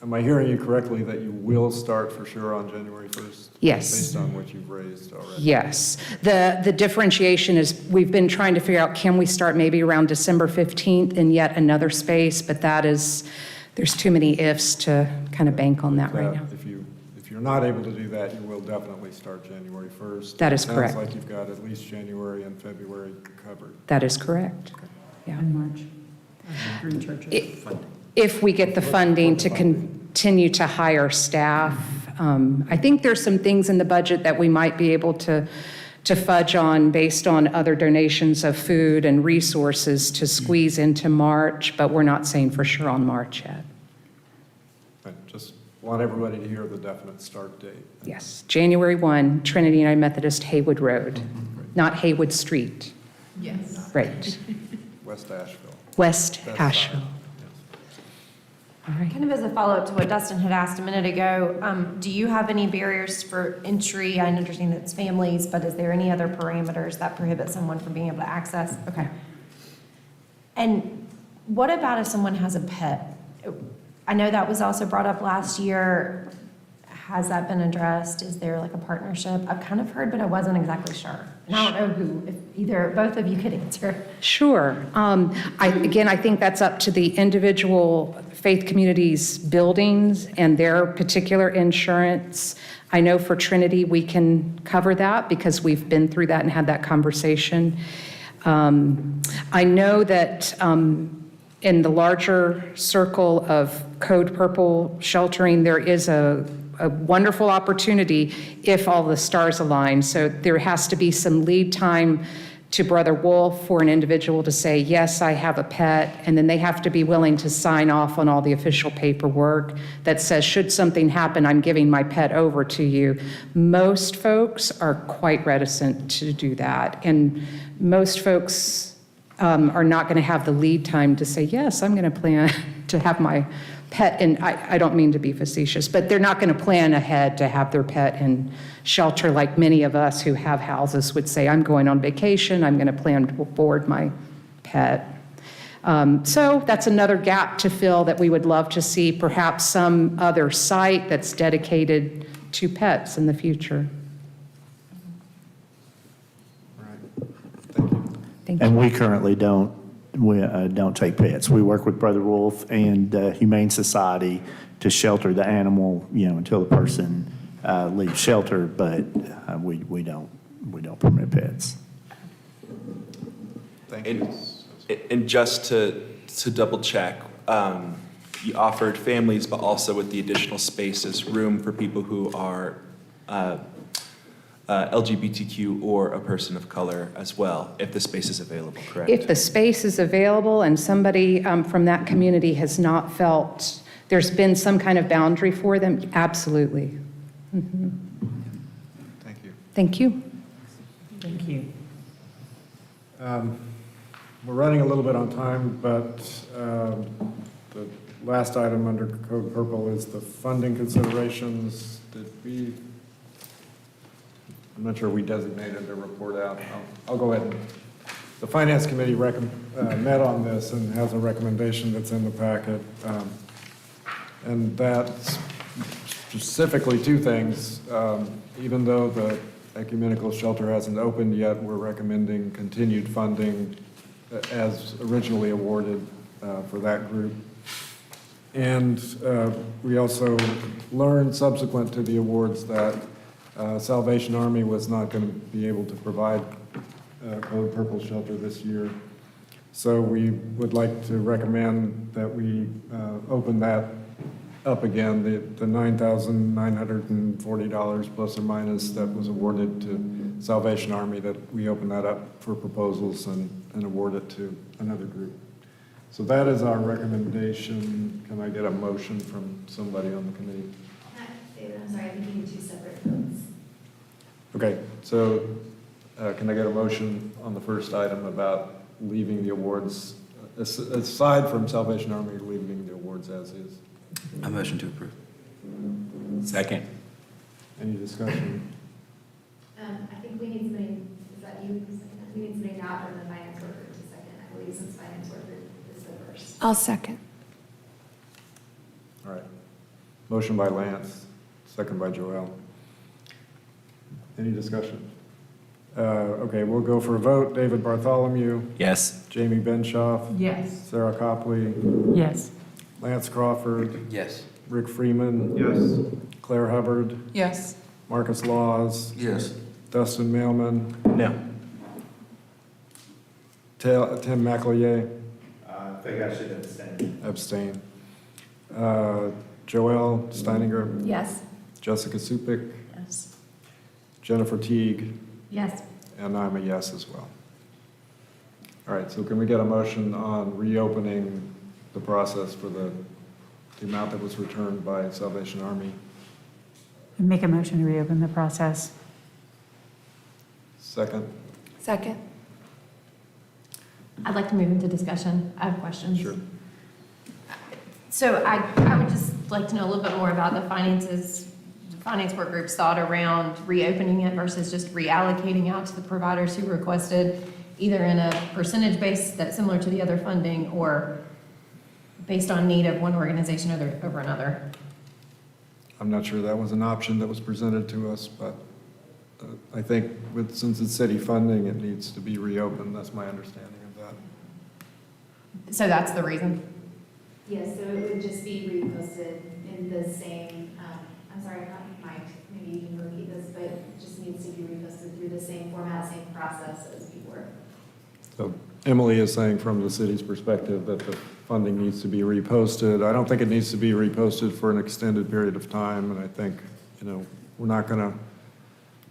Am I hearing you correctly that you will start for sure on January 1st? Yes. Based on what you've raised already? Yes. The differentiation is we've been trying to figure out, can we start maybe around December 15th in yet another space? But that is, there's too many ifs to kind of bank on that right now. If you're you're not able to do that, you will definitely start January 1st. That is correct. Sounds like you've got at least January and February covered. That is correct. Yeah. In March. Green churches. If we get the funding to continue to hire staff, I think there's some things in the budget that we might be able to fudge on based on other donations of food and resources to squeeze into March, but we're not saying for sure on March yet. I just want everybody to hear the definite start date. Yes, January 1, Trinity United Methodist, Haywood Road, not Haywood Street. Yes. Right, West Asheville. West That's Asheville. fine. All right. Kind of as a follow-up to what Dustin had asked a minute ago, do you have any barriers for entry? I understand it's families, but is there any other parameters that prohibit someone from being able to access? Okay. And what about if someone has a pet? I know that was also brought up last year. Has that been addressed? Is there like a partnership? I've kind of heard, but I wasn't exactly sure. And I don't know who, if either, both of you could answer. Sure. I think that's up to the individual faith communities' buildings and their particular insurance. I know for Trinity, we can cover that because we've been through that and had that conversation. I know that in the larger circle of Code Purple sheltering, there is a wonderful opportunity if all the stars align. So there has to be some lead time to Brother Wolf for an individual to say, yes, I have a pet, and then they have to be willing to sign off on all the official paperwork that says, should something happen, I'm giving my pet over to you. Most folks are quite reticent to do that, and most folks are not going to have the lead time to say, yes, I'm going to plan to have my pet, and I don't mean to be facetious, but they're not going to plan ahead to have their pet in shelter like many of us who have houses would say, I'm going on vacation, I'm going to plan to board my pet. So that's another gap to fill that we would love to see, perhaps some other site that's dedicated to pets in the future. All right. Thank you. Thank you. And we currently don't take pets. We work with Brother Wolf and Humane Society to shelter the animal, until the person leaves shelter, but we don't permit pets. Thank you. And just to double check, you offered families, but also with the additional spaces, room for people who are LGBTQ or a person of color as well, if the space is available, correct? If the space is available and somebody from that community has not felt there's been some kind of boundary for them, absolutely. Mhm. Thank you. Thank you. Thank you. We're running a little bit on time, but the last item under Code Purple is the funding considerations. I'm not sure we designated a report out. I'll go ahead. The Finance Committee met on this and has a recommendation that's in the packet. And that's specifically two things. Even though the ecumenical shelter hasn't opened yet, we're recommending continued funding as originally awarded for that group. And we also learned subsequent to the awards that Salvation Army was not going to be able to provide Code Purple shelter this year. So we would like to recommend that we open that up again, the $9,940 plus or minus that was awarded to Salvation Army, that we open that up for proposals and award it to another group. So that is our recommendation. Can I get a motion from somebody on the committee? David, I'm sorry, I think you need two separate votes. Okay, so can I get a motion on the first item about leaving the awards, aside from Salvation Army, leaving the awards as is? A motion to approve. Second. Any discussion? I think we need somebody, is that you? We need somebody now from the finance worker to second, I believe, since finance worker is the first. I'll second. All right. Motion by Lance, second by Joelle. Any discussion? Okay, we'll go for a vote. David Bartholomew, Yes. Jamie Benshoff, Yes. Sarah Copley, Yes. Lance Crawford, Yes. Rick Freeman. Yes. Claire Hubbard, Yes. Marcus Laws, Yes. Dustin Mailman, No. Tim McElroy, I think I should abstain. abstain. Joelle Steininger, Yes. Jessica Supik, Yes. Jennifer Teague, Yes. and I'm a yes as well. All right, so can we get a motion on reopening the process for the amount that was returned by Salvation Army? Make a motion to reopen the process. Second? Second. I'd like to move into discussion. I have questions. Sure. So I would just like to know a little bit more about the finance work group's thought around reopening it versus just reallocating out to the providers who requested, either in a percentage base that's similar to the other funding or based on need of one organization over another. I'm not sure that was an option that was presented to us, but I think since it's city funding, it needs to be reopened. That's my understanding of that. So that's the reason. Yes, so it would just be reposted in the same, I'm sorry, not Mike, maybe you can repeat this, but it just needs to be reposted through the same format, same process as before. So Emily is saying from the city's perspective that the funding needs to be reposted. I don't think it needs to be reposted for an extended period of time, and I think, we're not going to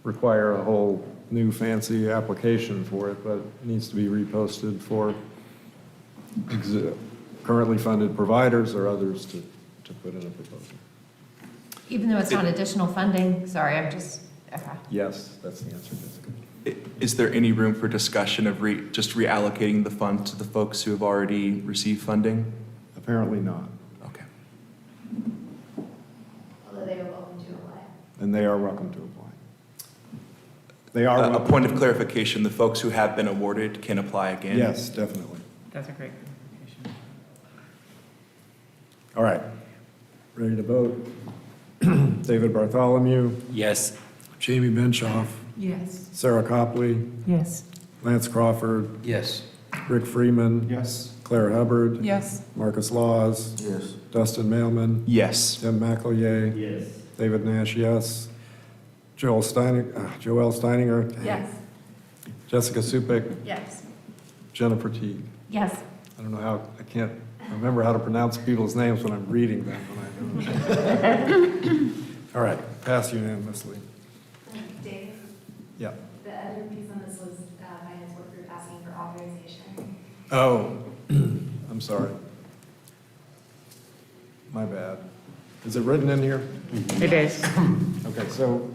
require a whole new fancy application for it, but it needs to be reposted for currently funded providers or others to put in a proposal. Even though it's not additional funding, sorry, I'm just, okay. Yes, that's the answer, Jessica. Is there any room for discussion of just reallocating the funds to the folks who have already received funding? Apparently not, Okay. Although they are welcome to apply. and they are welcome to apply. They are A welcome. point of clarification, the folks who have been awarded can apply again? Yes, definitely. That's a great clarification. All right, ready to vote? David Bartholomew, Yes. Jamie Benshoff, Yes. Sarah Copley, Yes. Lance Crawford, Yes. Rick Freeman, Yes. Claire Hubbard, Yes. Marcus Laws, Yes. Dustin Mailman, Yes. Tim McElroy, Yes. David Nash, yes. Joelle Steininger, Yes. Jessica Supik, Yes. Jennifer Teague. Yes. I don't know how, I can't remember how to pronounce people's names when I'm reading them when I don't. All right, pass unanimously. Dave, Yeah. the other piece on this was finance work group asking for authorization. Oh, I'm sorry. My bad. Is it written in here? It is. Okay, so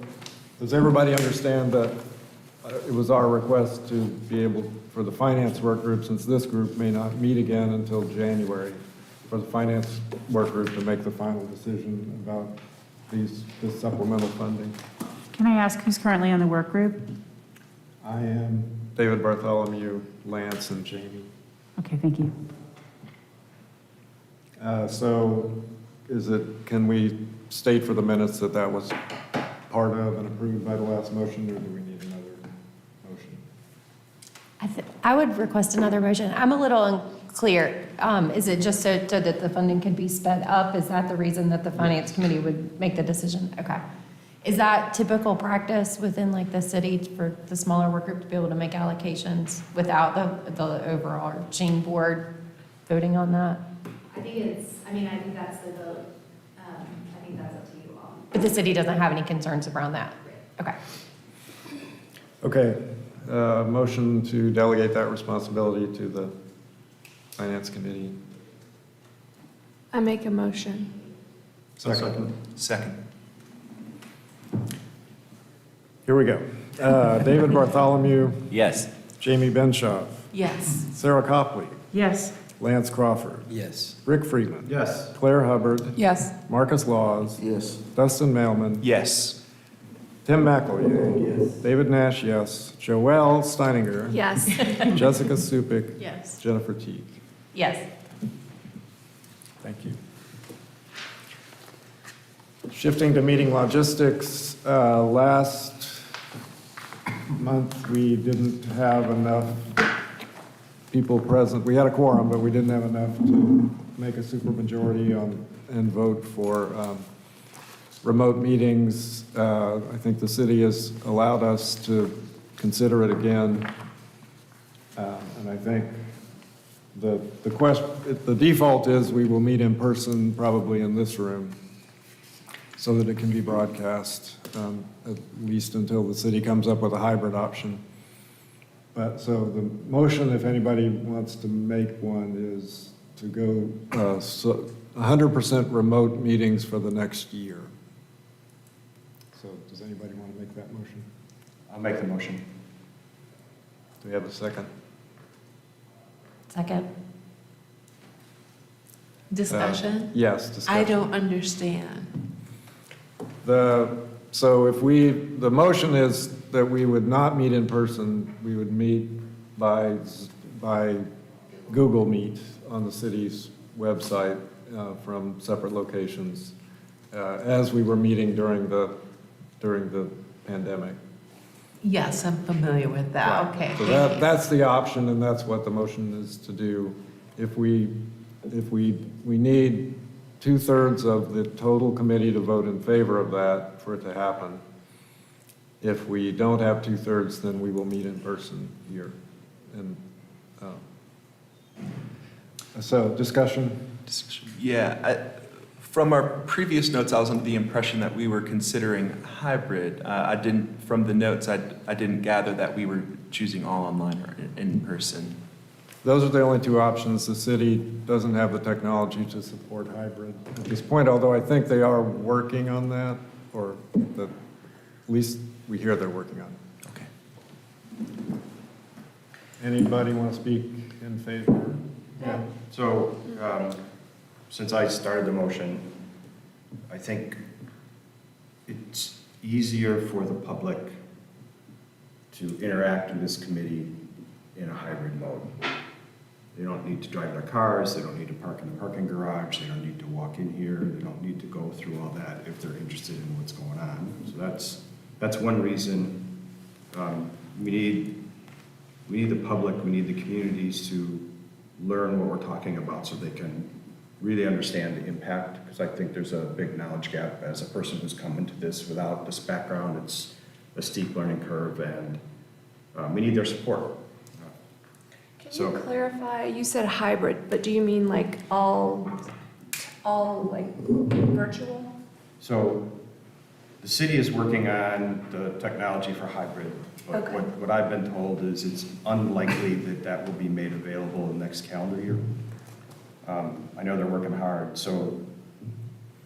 does everybody understand that it was our request to be able, for the finance work group, since this group may not meet again until January, for the finance work group to make the final decision about this supplemental funding? Can I ask who's currently on the work group? I am David Bartholomew, Lance, and Jamie. Okay, thank you. So can we state for the minutes that that was part of and approved by the last motion, or do we need another motion? I would request another motion. I'm a little unclear. Is it just so that the funding could be sped up? Is that the reason that the finance committee would make the decision? Okay. Is that typical practice within like the city for the smaller work group to be able to make allocations without the overarching board voting on that? I think that's the vote. I think that's up to you all. But the city doesn't have any concerns around that? Okay. Okay, motion to delegate that responsibility to the finance committee. I make a motion. Second. Second. Here we go. David Bartholomew, Yes. Jamie Benshoff, Yes. Sarah Copley, Yes. Lance Crawford, Yes. Rick Freeman, Yes. Claire Hubbard, Yes. Marcus Laws, Yes. Dustin Mailman, Yes. Tim McElroy, David Nash, yes. Joelle Steininger, Yes. Jessica Supik, Yes. Jennifer Teague. Yes. Thank you. Shifting to meeting logistics, last month we didn't have enough people present. We had a quorum, but we didn't have enough to make a supermajority and vote for remote meetings. I think the city has allowed us to consider it again. And I think the default is we will meet in person, probably in this room, so that it can be broadcast, at least until the city comes up with a hybrid option. But so the motion, if anybody wants to make one, is to go 100% remote meetings for the next year. So does anybody want to make that motion? I'll make the motion. Do we have a second? Second. Discussion? Yes, discussion. I don't understand. So if the motion is that we would not meet in person, we would meet by Google Meet on the city's website from separate locations, as we were meeting during the pandemic. Yes, I'm familiar with that, okay. So that's the option, and that's what the motion is to do. If we need 2/3 of the total committee to vote in favor of that for it to happen. If we don't have 2/3, then we will meet in person here. And so discussion? Yeah, from our previous notes, I was under the impression that we were considering hybrid. From the notes, I didn't gather that we were choosing all online or in person. Those are the only two options. The city doesn't have the technology to support hybrid at this point, although I think they are working on that, or at least we hear they're working on it. Okay. Anybody want to speak in favor? Yeah. So, since I started the motion, I think it's easier for the public to interact with this committee in a hybrid mode. They don't need to drive their cars, they don't need to park in the parking garage, they don't need to walk in here, they don't need to go through all that if they're interested in what's going on. So that's one reason. We need the public, we need the communities to learn what we're talking about so they can really understand the impact, because I think there's a big knowledge gap. As a person who's come into this without this background, it's a steep learning curve, and we need their support. Can you clarify, you said hybrid, but do you mean like all like virtual? So the city is working on the technology for hybrid, but Okay. what I've been told is it's unlikely that that will be made available in the next calendar year. I know they're working hard, so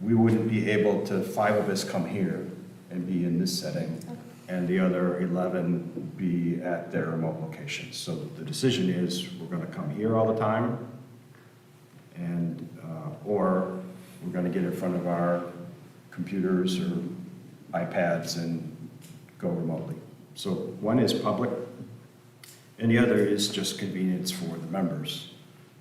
we wouldn't be able to, 5 of us come here and be in this setting, and the other 11 be at their remote locations. So the decision is, we're gonna come here all the time, and, or we're gonna get in front of our computers or iPads and go remotely. So one is public, and the other is just convenience for the members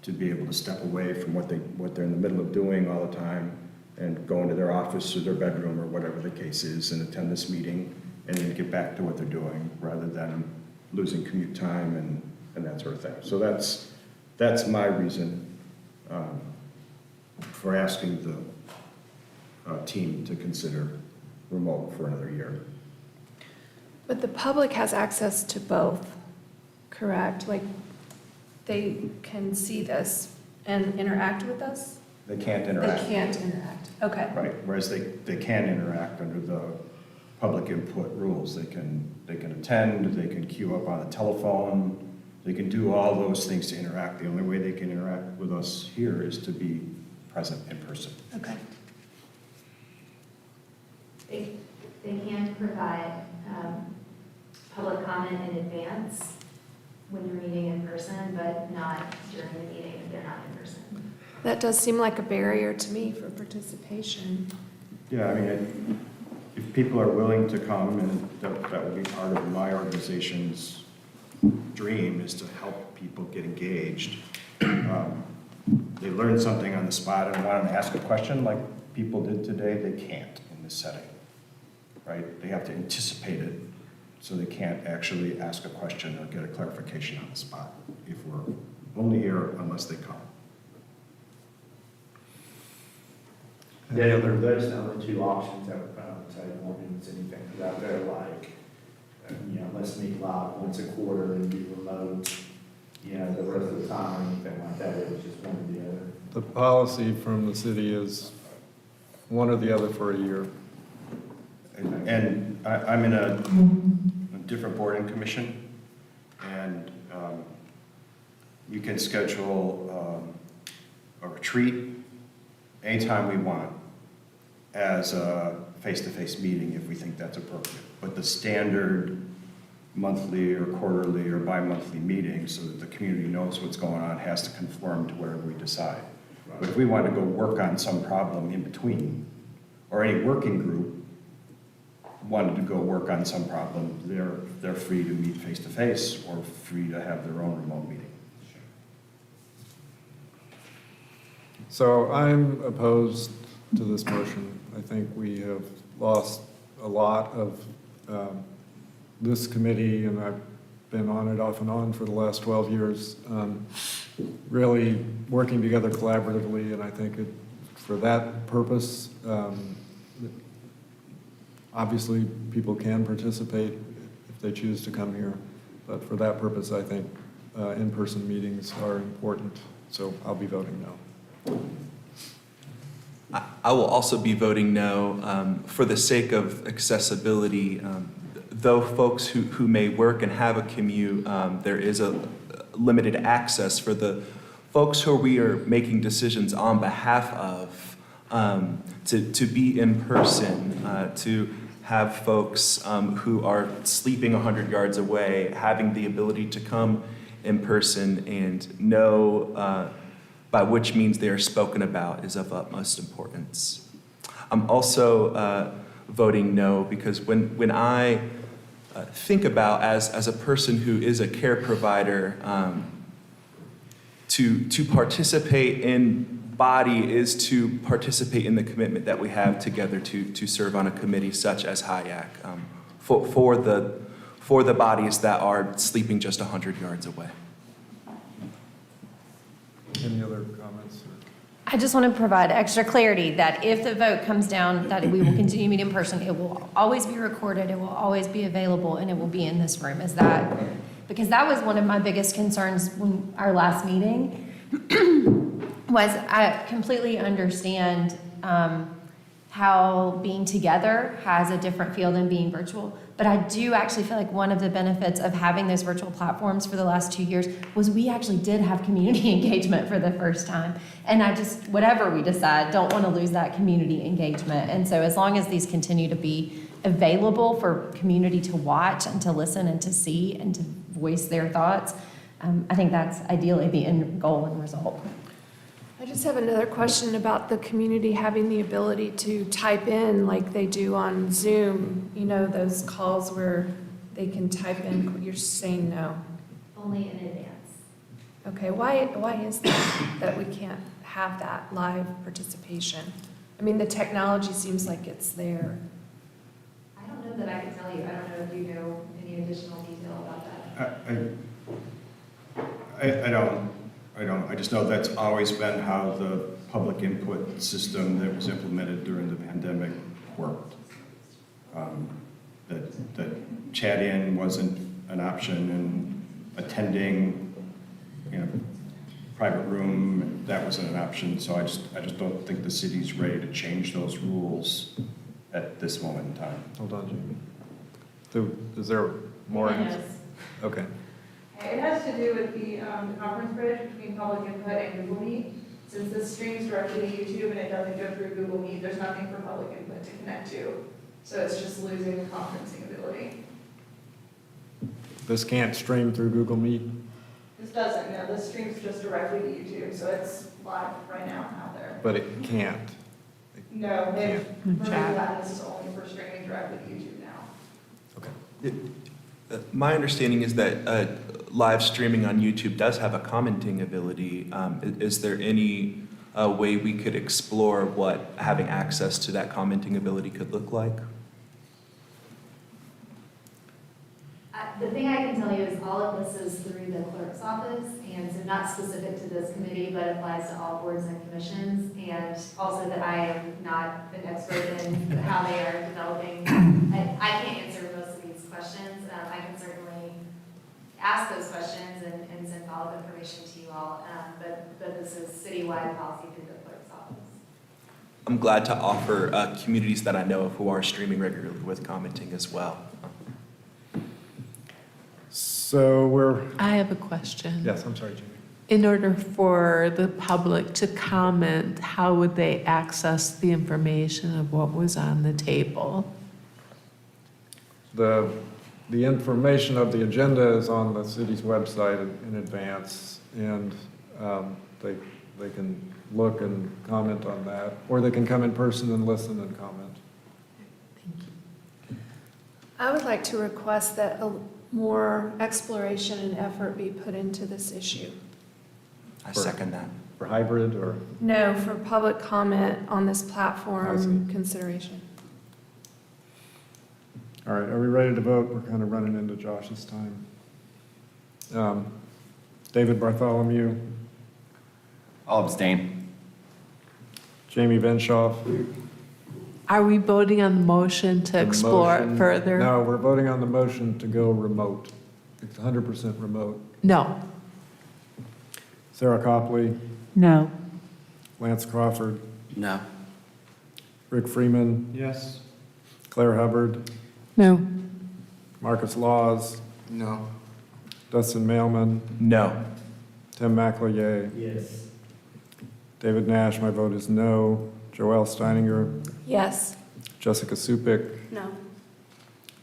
to be able to step away from what they're in the middle of doing all the time and go into their office or their bedroom or whatever the case is and attend this meeting and then get back to what they're doing rather than losing commute time and that sort of thing. So that's my reason for asking the team to consider remote for another year. But the public has access to both, correct? Like, they can see this and interact with us? They can't They interact. can't interact, okay. Right, whereas they can interact under the public input rules. They can attend, they can queue up on the telephone, they can do all those things to interact. The only way they can interact with us here is to be present in person. Okay. They can provide public comment in advance when you're meeting in person, but not during the meeting if they're not in person. That does seem like a barrier to me for participation. Yeah, I mean, if people are willing to come, and that will be part of my organization's dream, is to help people get engaged. They learn something on the spot and want to ask a question like people did today, they can't in this setting, right? They have to anticipate it, so they can't actually ask a question or get a clarification on the spot if we're only here unless they come. Dale, are those the only two options that were put on the table, and is anything out there like, let's meet live once a quarter and be remote, the rest of the time, or anything like that, it was just one or the other? The policy from the city is one or the other for a year. And I'm in a different board and commission, and we can schedule a retreat anytime we want as a face-to-face meeting if we think that's appropriate. But the standard monthly or quarterly or bi-monthly meeting, so that the community knows what's going on, has to conform to whatever we decide. But if we want to go work on some problem in between, or any working group wanted to go work on some problem, they're free to meet face-to-face or free to have their own remote meeting. So I'm opposed to this motion. I think we have lost a lot of this committee, and I've been on it off and on for the last 12 years, really working together collaboratively, and I think for that purpose, obviously people can participate if they choose to come here, but for that purpose, I think in-person meetings are important, so I'll be voting no. I will also be voting no for the sake of accessibility. Though folks who may work and have a commute, there is a limited access for the folks who we are making decisions on behalf of to be in person, to have folks who are sleeping 100 yards away, having the ability to come in person and know by which means they are spoken about is of utmost importance. I'm also voting no because when I think about as a person who is a care provider, to participate in body is to participate in the commitment that we have together to serve on a committee such as HIAC for the bodies that are sleeping just 100 yards away. Any other comments? I just want to provide extra clarity that if the vote comes down that we will continue meeting in person, it will always be recorded, it will always be available, and it will be in this room. Is that, because that was one of my biggest concerns when our last meeting was I completely understand how being together has a different feel than being virtual. But I do actually feel like one of the benefits of having those virtual platforms for the last 2 years was we actually did have community engagement for the first time. And I just, whatever we decide, don't want to lose that community engagement. And so as long as these continue to be available for community to watch and to listen and to see and to voice their thoughts, I think that's ideally the end goal and result. I just have another question about the community having the ability to type in like they do on Zoom, those calls where they can type in, you're saying no. Only in advance. Okay, why is that we can't have that live participation? I mean, the technology seems like it's there. I don't know that I can tell you. I don't know if you know any additional detail about that. I don't. I just know that's always been how the public input system that was implemented during the pandemic worked. That chat-in wasn't an option, and attending, private room, that wasn't an option. So I just don't think the city's ready to change those rules at this moment in time. Hold on, Jamie. Is there more? Yes. Okay. It has to do with the conference bridge between public input and Google Meet. Since this streams directly to YouTube and it doesn't go through Google Meet, there's nothing for public input to connect to. So it's just losing the conferencing ability. This can't stream through Google Meet? This doesn't, no, this streams just directly to YouTube, so it's live right now out there. But it can't. No, they've Can't. removed that, this is only for streaming directly to YouTube now. Okay. My understanding is that live streaming on YouTube does have a commenting ability. Is there any way we could explore what having access to that commenting ability could look like? The thing I can tell you is all of this is through the clerk's office, and so not specific to this committee, but applies to all boards and commissions, and also that I am not an expert in how they are developing. I can't answer most of these questions. I can certainly ask those questions and send follow-up information to you all, but this is citywide policy through the clerk's office. I'm glad to offer communities that I know of who are streaming regularly with commenting as well. So I have a question. yes, I'm sorry, Jamie. In order for the public to comment, how would they access the information of what was on the table? The information of the agenda is on the city's website in advance, and they can look and comment on that, or they can come in person and listen and comment. I would like to request that more exploration and effort be put into this issue. I second that. For hybrid or? No, for public comment on this I platform consideration. All right, are we ready to vote? We're kind of running into Josh's time. David Bartholomew, I'll abstain. Jamie Benshoff. Are we voting on the motion to The explore it motion- further? No, we're voting on the motion to go remote. It's 100% remote. No. Sarah Copley, No. Lance Crawford, No. Rick Freeman, Yes. Claire Hubbard, No. Marcus Laws, No. Dustin Mailman, No. Tim McLeod, Yes. David Nash, my vote is no. Joelle Steininger, Yes. Jessica Supik, No.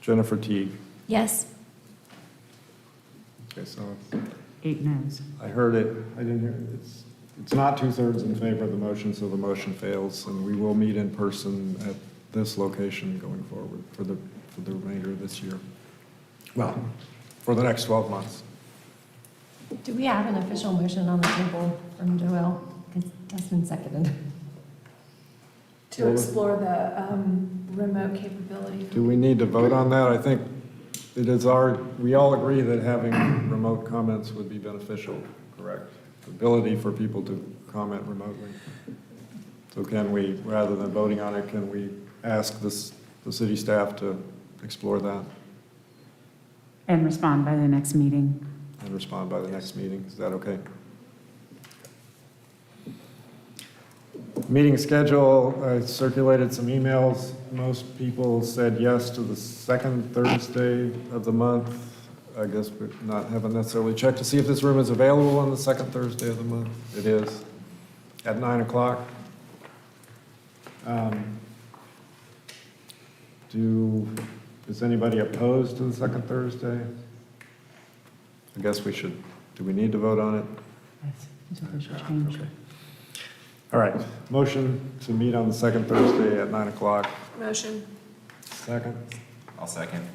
Jennifer Teague. Yes. Okay, so 8 noes. I heard it, I didn't hear it. It's not 2/3 in favor of the motion, so the motion fails, and we will meet in person at this location going forward for the remainder of this year. Well, for the next 12 months. Do we have an official motion on the table from Joelle? Because Dustin seconded. To explore the remote capability. Do we need to vote on that? I think it is we all agree that having remote comments would be beneficial, correct? The ability for people to comment remotely. So can we, rather than voting on it, can we ask the city staff to explore that And respond by the next meeting. and respond by the next meeting? Is that okay? Meeting schedule, I circulated some emails. Most people said yes to the second Thursday of the month. I guess we haven't necessarily checked to see if this room is available on the second Thursday of the month. It is, at 9 o'clock. Is anybody opposed to the second Thursday? I guess do we need to vote on it? Yes, it's a official change. Okay. All right, motion to meet on the second Thursday at 9 o'clock. Motion. Second. I'll second.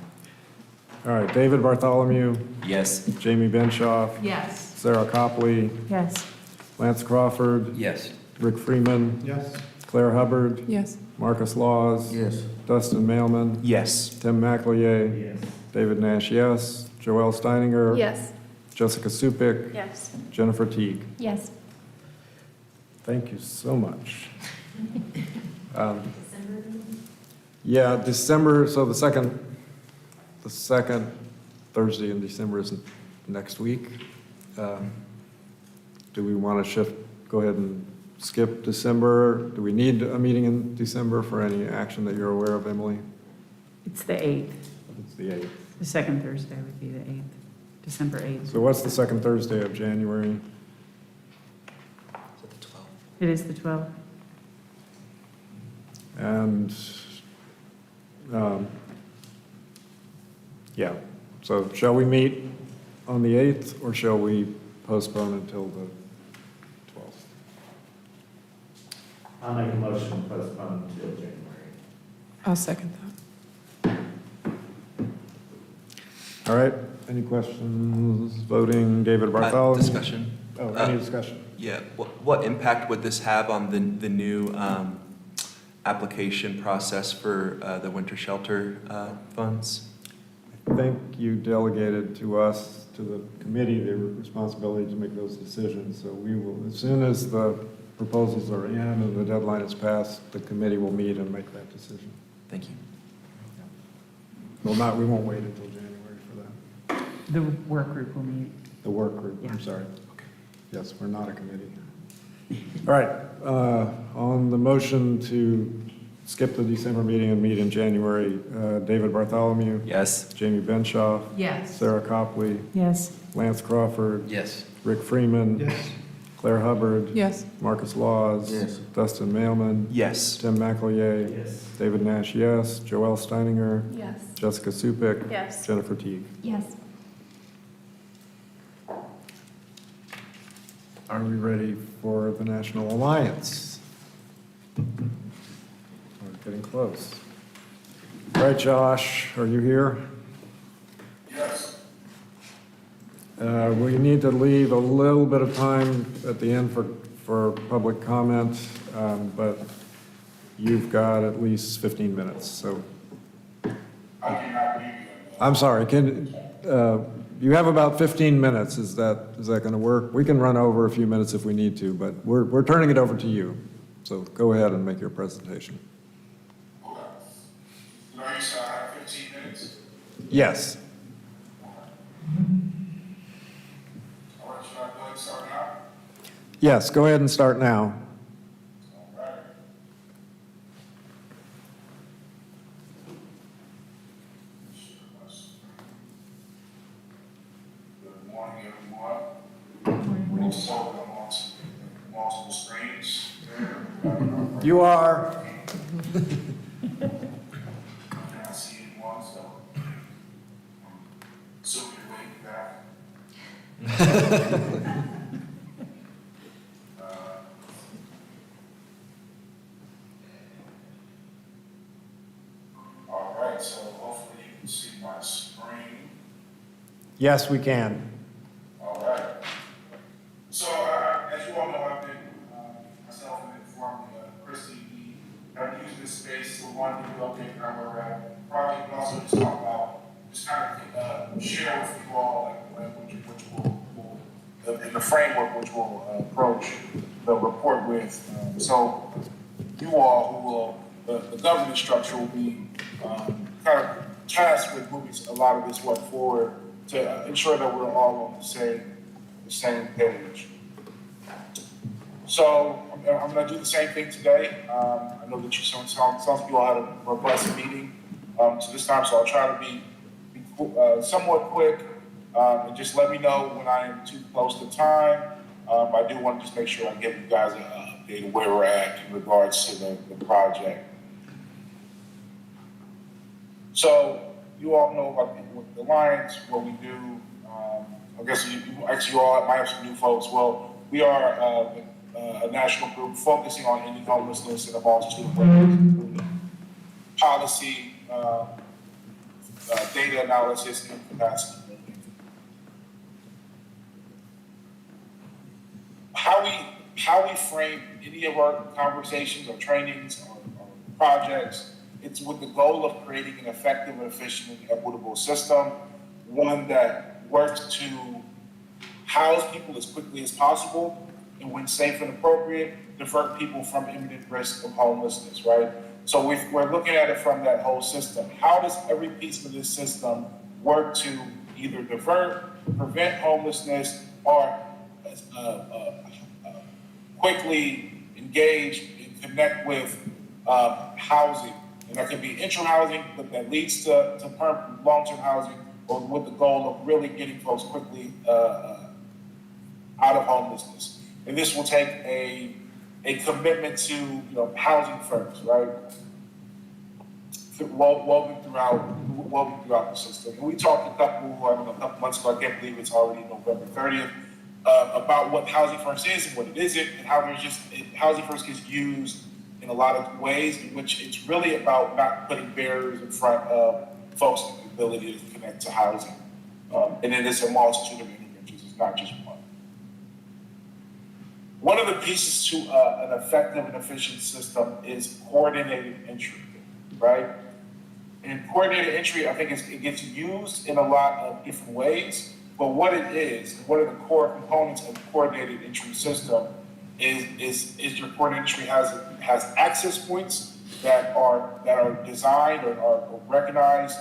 All right, David Bartholomew, Yes. Jamie Benshoff, Yes. Sarah Copley, Yes. Lance Crawford, Yes. Rick Freeman, Yes. Claire Hubbard, Yes. Marcus Laws, Yes. Dustin Mailman, Yes. Tim McLeod, Yes. David Nash, yes, Joelle Steininger, Yes. Jessica Supik, Yes. Jennifer Teague. Yes. Thank you so much. December? Yeah, December, so the second Thursday in December isn't next week. Do we want to go ahead and skip December? Do we need a meeting in December for any action that you're aware of, Emily? It's the 8th. It's the 8th. The second Thursday would be the 8th, December 8th. So what's the second Thursday of January? Is it the 12th? It is the 12th. And, yeah, so shall we meet on the 8th, or shall we postpone until the 12th? I'll make a motion to postpone until January. I'll second that. All right, any questions? Voting, David Bartholomew? Discussion. Oh, any discussion? Yeah, what impact would this have on the new application process for the winter shelter funds? think you delegated to us, to the committee, the responsibility to make those decisions. So we will, as soon as the proposals are in and the deadline is passed, the committee will meet and make that decision. Thank you. Well, we won't wait until January for that. The work group will meet. The work group, I'm Yeah. sorry. Yes, we're not a committee. All right, on the motion to skip the December meeting and meet in January, David Bartholomew, Yes. Jamie Benshaw, Yes. Sarah Copley, Yes. Lance Crawford, Yes. Rick Freeman, Yes. Claire Hubbard, Yes. Marcus Laws, Yes. Dustin Mailman, Yes. Tim McElroy, Yes. David Nash, yes, Joelle Steininger, Yes. Jessica Supik, Yes. Jennifer Teague. Yes. Are we ready for the National Alliance? We're getting close. All right, Josh, are you here? Yes. We need to leave a little bit of time at the end for public comment, but you've got at least 15 minutes, so. I cannot believe you. I'm sorry, you have about 15 minutes. Is that going to work? We can run over a few minutes if we need to, but we're turning it over to you. So go ahead and make your presentation. Okay. You know, you said I have 15 minutes. Yes. All right, should I go ahead and start now? Yes, go ahead and start now. All right. Good morning, everyone. So I'm on multiple screens. You are. I see anyone, so assuming you're waiting back. All right, so hopefully you can see my screen. Yes, we can. All right. So, as you all know, I've been, myself and informed Christie, we have used this space for one to update our project, but also just talk about, just kind of share with you all, which will, in the framework which will approach the report with. So, you all who will, the governance structure will be kind of tasked with moving a lot of this work forward to ensure that we're all on the same page. So I'm going to do the same thing today. I know that sounds like you all had a robust meeting to this time, so I'll try to be somewhat quick and just let me know when I am too close to time. I do want to just make sure I give you guys an update of where we're at in regards to the project. So you all know about the Alliance, what we do. I guess you all might have some new folks. Well, we are a national group focusing on ending homelessness in a multitude of ways, including policy, data analysis, and capacity building. How we frame any of our conversations or trainings or projects, it's with the goal of creating an effective and efficient and equitable system, one that works to house people as quickly as possible, and when safe and appropriate, divert people from imminent risk of homelessness, right? So we're looking at it from that whole system. How does every piece of this system work to either divert, prevent homelessness, or quickly engage and connect with housing? And that can be interim housing that leads to long-term housing, or with the goal of really getting folks quickly out of homelessness. And this will take a commitment to housing first, right? Woven throughout the system. And we talked a couple months ago, I can't believe it's already November 30th, about what Housing First is and what it isn't, and how Housing First gets used in a lot of ways, in which it's really about not putting barriers in front of folks' ability to connect to housing. And it is a multitude of interventions, it's not just one. One of the pieces to an effective and efficient system is coordinated entry, right? And coordinated entry, I think it gets used in a lot of different ways, but what it is, what are the core components of the coordinated entry system is your coordinated entry has access points that are designed or are recognized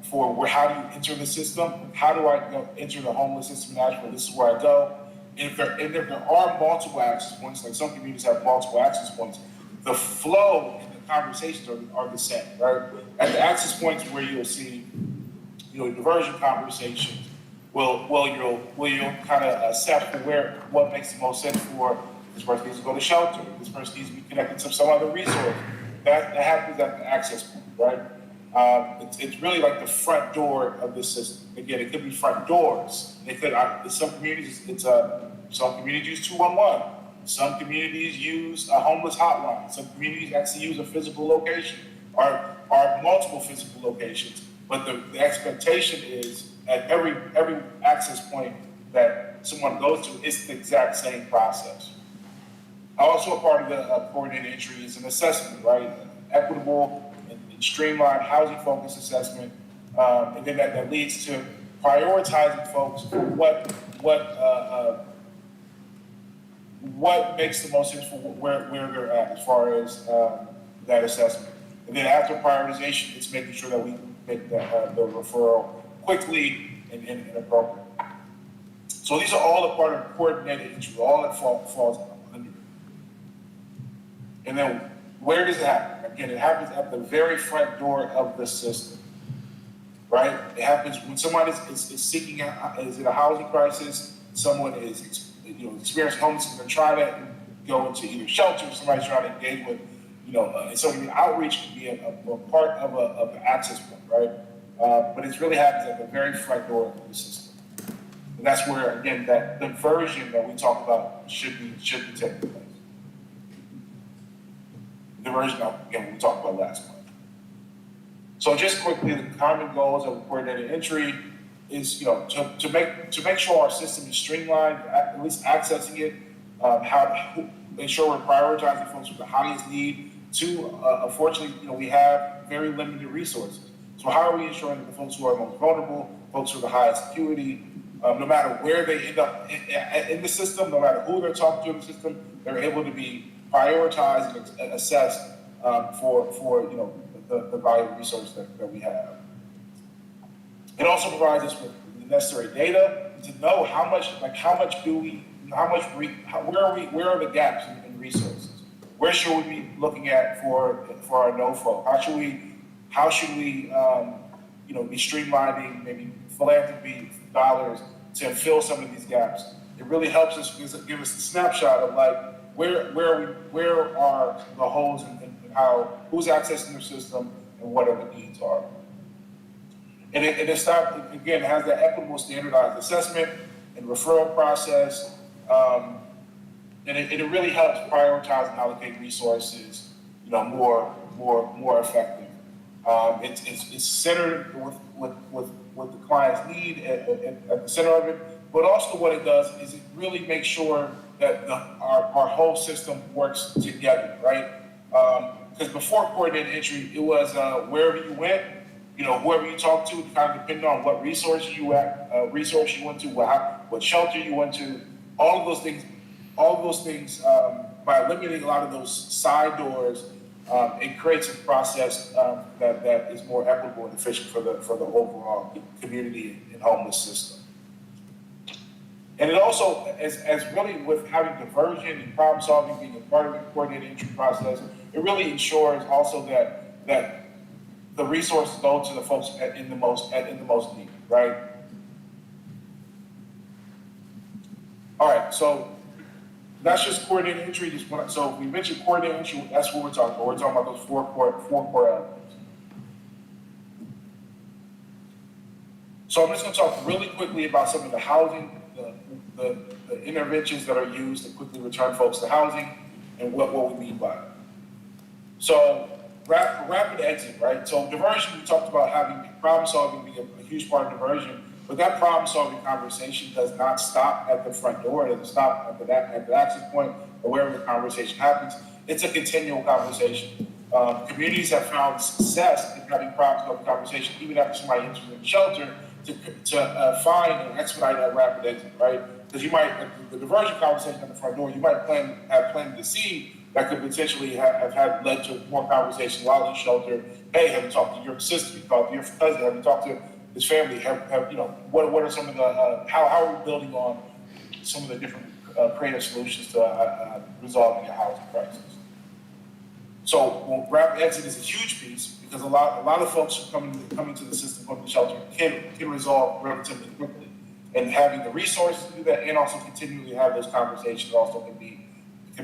for how do you enter the system? How do I enter the homeless system in Asheville? This is where I go. And if there are multiple access points, like some communities have multiple access points, the flow and the conversations are the same, right? At the access points where you'll see, diversion conversations, you'll kind of assess what makes the most sense for this person needs to go to shelter, this person needs to be connected to some other resource. That happens at the access point, right? It's really like the front door of the system. Again, it could be front doors. It could, some communities, some communities use 211. Some communities use a homeless hotline. Some communities actually use a physical location or multiple physical locations. But the expectation is at every access point that someone goes to, it's the exact same process. Also, a part of the coordinated entry is an assessment, right? Equitable and streamlined housing-focused assessment, and then that leads to prioritizing folks for what makes the most sense for where they're at as far as that assessment. And then after prioritization, it's making sure that we make the referral quickly and appropriate. So these are all a part of coordinated entry, all that falls under. And then where does it happen? Again, it happens at the very front door of the system, right? It happens when someone is seeking is in a housing crisis, someone is experiencing homelessness and trying to go into either shelter, somebody's trying to engage with, and so the outreach can be a part of the access point, right? But it really happens at the very front door of the system. And that's where, again, that diversion that we talk about should be taking place. Diversion, again, we talked about last month. So just quickly, the common goals of coordinated entry is, to make sure our system is streamlined, at least accessing it, make sure we're prioritizing folks with the highest need. Two, unfortunately, we have very limited resources. So how are we ensuring that the folks who are most vulnerable, folks with the highest acuity, no matter where they end up in the system, no matter who they're talking to in the system, they're able to be prioritized and assessed for the valuable resource that we have. It also provides us with the necessary data to know where are the gaps in resources? Where should we be looking at for our no-folk? How should we be streamlining maybe philanthropy dollars to fill some of these gaps? It really helps us give us a snapshot of where are the holes and who's accessing the system and what other needs are. And it has that equitable standardized assessment and referral process, and it really helps prioritize and allocate resources, more effective. It's centered with the client's need at the center of it, but also what it does is it really makes sure that our whole system works together, right? Because before coordinated entry, it was wherever you went, whoever you talked to, kind of depending on what resource you went to, what shelter you went to, all of those things, by eliminating a lot of those side doors, it creates a process that is more equitable and efficient for the overall community and homeless system. And it also, as really with having diversion and problem solving being a part of the coordinated entry process, it really ensures also that the resources go to the folks in the most need, right? All right, so that's just coordinated entry. So we mentioned coordinated entry. That's what we're talking about. We're talking about those four core elements. So I'm just going to talk really quickly about some of the housing, the interventions that are used to quickly return folks to housing, and what we mean by it. So rapid exit, right? So diversion, we talked about having problem solving be a huge part of diversion, but that problem solving conversation does not stop at the front door. It doesn't stop at the access point or wherever the conversation happens. It's a continual conversation. Communities have found success in having private public conversation, even after somebody enters the shelter, to find and expedite that rapid exit, right? Because you might, the diversion conversation at the front door, you might have planted the seed that could potentially have had led to more conversation while in shelter. Hey, have you talked to your sister? Have you talked to your cousin? Have you talked to his family? Have you know, what are some of the, how are we building on some of the different creative solutions to resolving your housing crisis? So rapid exit is a huge piece because a lot of folks who come into the system from the shelter can resolve relatively quickly. And having the resources to do that and also continually have those conversations also can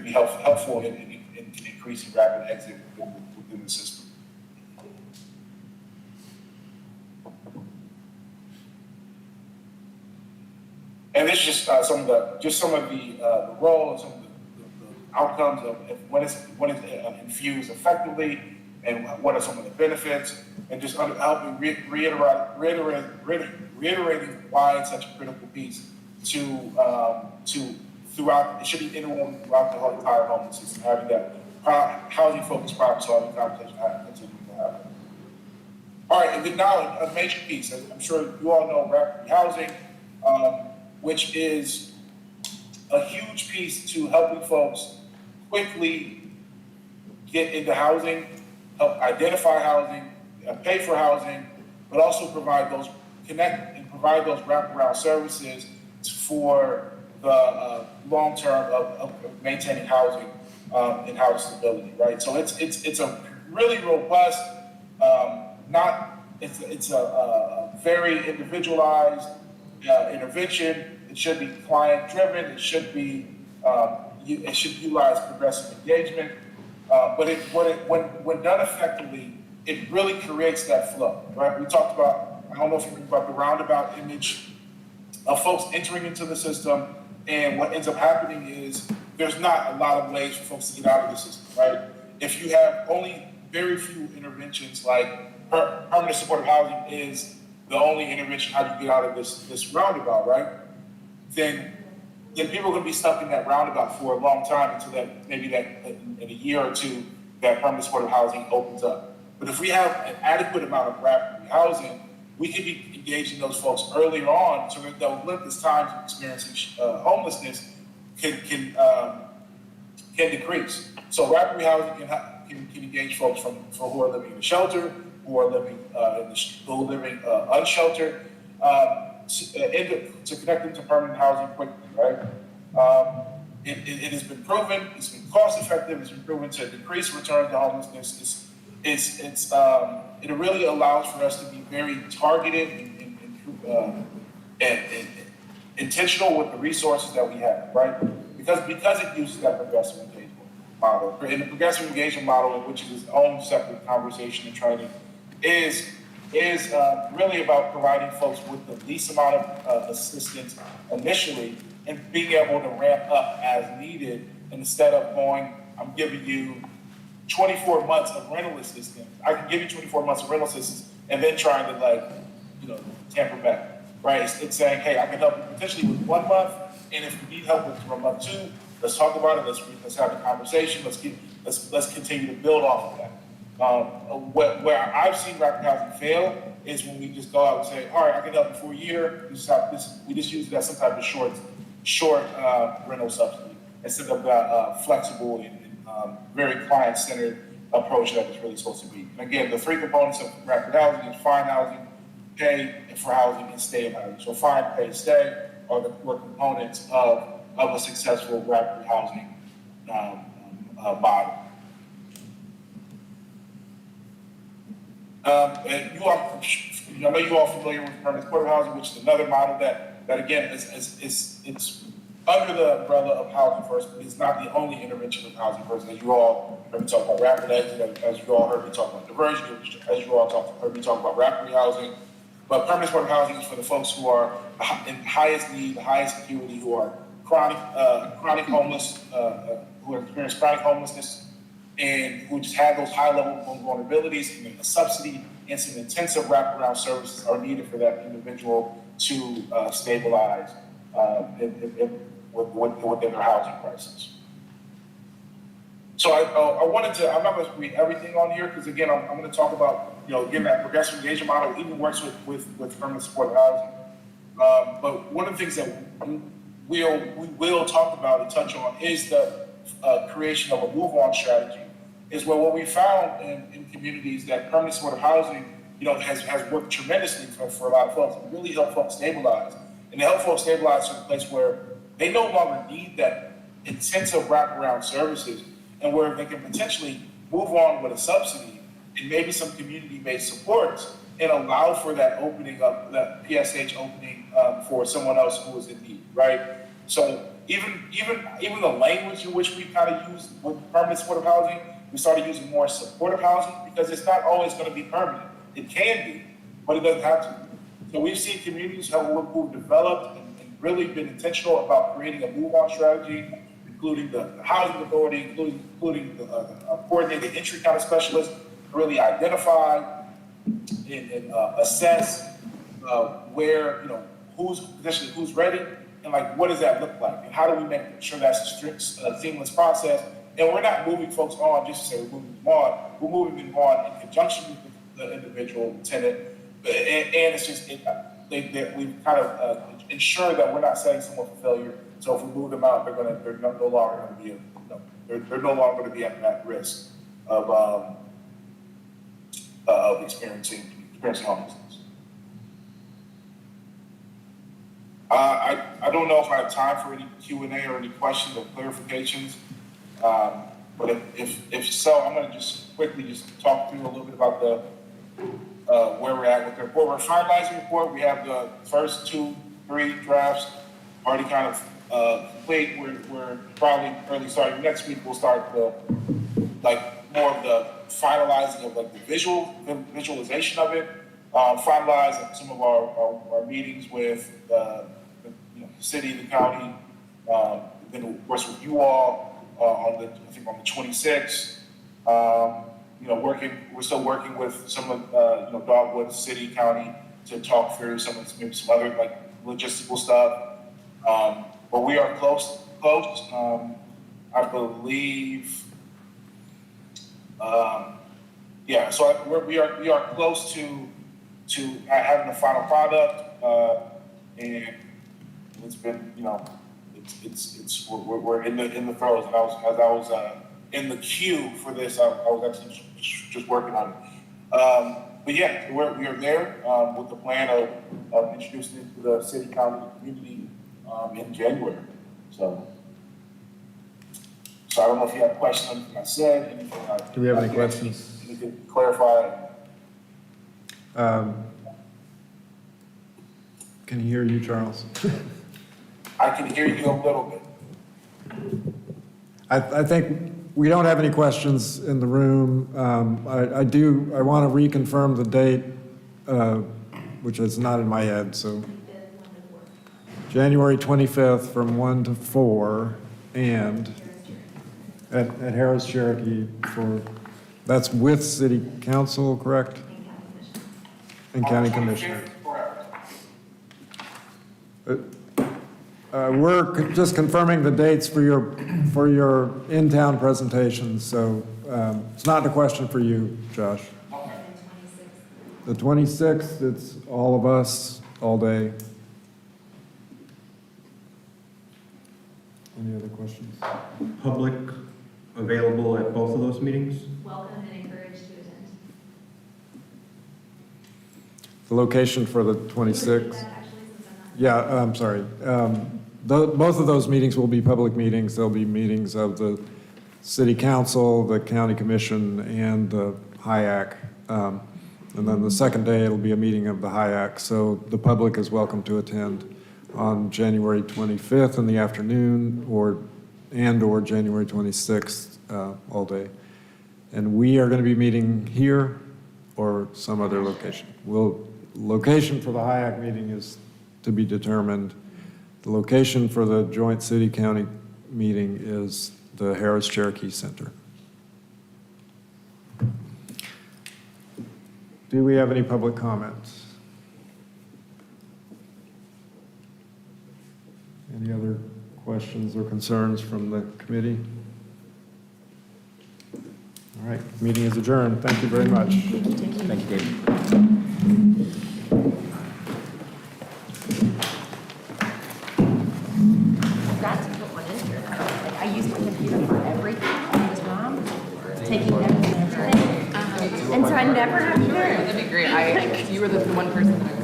be helpful in increasing rapid exit within the system. And this is just some of the role and some of the outcomes of when it's infused effectively, and what are some of the benefits, and just helping reiterating why it's such a critical piece to throughout. It should be integral throughout the whole entire homeless system, having that housing focused problem solving conversation continue to happen. All right, and then now a major piece. I'm sure you all know rapid housing, which is a huge piece to helping folks quickly get into housing, help identify housing, pay for housing, but also provide those wraparound services for the long term of maintaining housing and housing stability, right? So it's a really robust, it's a very individualized intervention. It should be client driven. It should utilize progressive engagement. But when done effectively, it really creates that flow, right? We talked about, I don't know if you remember about the roundabout image of folks entering into the system, and what ends up happening is there's not a lot of ways for folks to get out of the system, right? If you have only very few interventions, like permanent supportive housing is the only intervention how you get out of this roundabout, right? Then people are going to be stuck in that roundabout for a long time until in a year or two that permanent supportive housing opens up. But if we have an adequate amount of rapid housing, we can be engaging those folks earlier on so that the length time of experiencing homelessness can decrease. So rapid housing can engage folks who are living in the shelter, who are living unsheltered, to connect them to permanent housing quickly, right? It has been proven, it's been cost effective, it's been proven to decrease return to homelessness. It really allows for us to be very targeted and intentional with the resources that we have, right? Because it uses that progressive engagement model. And the progressive engagement model, which is its own separate conversation and training, is really about providing folks with the least amount of assistance initially and being able to ramp up as needed instead of going, I'm giving you 24 months of rental assistance. I can give you 24 months of rental assistance and then trying to tamper back, right? It's saying, hey, I can help you potentially with 1 month, and if you need help with month 2, let's talk about it. Let's have a conversation. Let's continue to build off of that. Where I've seen rapid housing fail is when we just go out and say, all right, I can help you for a year. We just use it as some type of short rental subsidy instead of that flexible and very client-centered approach that it's really supposed to be. And again, the 3 components of rapid housing is find housing, pay for housing, and stay in housing. So find, pay, stay are the core components of a successful rapid housing model. And I know you all familiar with permanent supportive housing, which is another model that again it's under the umbrella of Housing First, but it's not the only intervention of Housing First. As you all heard me talk about rapid exit, as you all heard me talk about diversion, as you all heard me talk about rapid housing. But permanent supportive housing is for the folks who are in highest need, the highest acuity, who are chronic homeless, who have experienced chronic homelessness, and who just have those high-level vulnerabilities, and a subsidy and some intensive wraparound services are needed for that individual to stabilize within their housing crisis. So I wanted to, I'm not going to read everything on here, because again, I'm going to talk about, again, that progressive engagement model even works with permanent supportive housing. But one of the things that we will talk about and touch on is the creation of a move-on strategy. Is what we found in communities that permanent supportive housing, has worked tremendously for a lot of folks. It really helped folks stabilize. And to help folks stabilize to a place where they no longer need that intensive wraparound services, and where they can potentially move on with a subsidy and maybe some community-based supports and allow for that opening up, that PSH opening for someone else who is in need, right? So even the language in which we kind of use with permanent supportive housing, we started using more supportive housing because it's not always going to be permanent. It can be, but it doesn't have to be. So we've seen communities who've developed and really been intentional about creating a move-on strategy, including the housing authority, including the coordinated entry kind of specialist, to really identify and assess where, who's ready, and like, what does that look like? And how do we make sure that's a strict, seamless process? And we're not moving folks on just to say we're moving them on. We're moving them on in conjunction with the individual tenant. And it's just, we've kind of ensured that we're not setting someone for failure. So if we move them out, they're no longer going to be, they're no longer going to be at risk of experiencing homelessness. I don't know if I have time for any Q&A or any questions or clarifications, but if so, I'm going to just quickly talk through a little bit about where we're at with the report. We're finalizing the report. We have the first 2-3 drafts already kind of complete. We're probably early starting next week. We'll start more of the finalizing of the visualization of it. Finalize some of our meetings with the city, the county, then of course with you all on the 26th. We're still working with some of Dogwood, city, county to talk through maybe some other logistical stuff. But we are close. I believe. So we are close to having the final product, and it's been we're in the throes. And as I was in the queue for this, I was actually just working on it. But yeah, we are there with the plan of introducing it to the city, county, community in January. So I don't know if you have questions on anything I said. Anything Do we have any questions? You can clarify. Can you hear you, Charles? I can hear you a little bit. I think we don't have any questions in the room. I want to reconfirm the date, which is not in my head, so. January 25th from 1 to 4, and at Harris Cherokee that's with city council, correct? And county commissioner. We're just confirming the dates for your in-town presentations, so it's not a question for you, Josh. The 26th, it's all of us, all day. Any other questions? Public available at both of those meetings? Welcome and encouraged to attend. The location for the 26th? Yeah, I'm sorry. Both of those meetings will be public meetings. There'll be meetings of the city council, the county commission, and the HIAC. And then the second day, it'll be a meeting of the HIAC. So the public is welcome to attend on January 25th in the afternoon or January 26th all day. And we are going to be meeting here or some other location. Location for the HIAC meeting is to be determined. The location for the joint city-county meeting is the Harris Cherokee Center. Do we have any public comments? Any other questions or concerns from the committee? All right, meeting is adjourned. Thank you very much. Thank you, David. Forgot to put one in here. Like, I use my computer for everything all the time, taking notes and everything. And so I never have to do it. That'd be great. You were the one person that I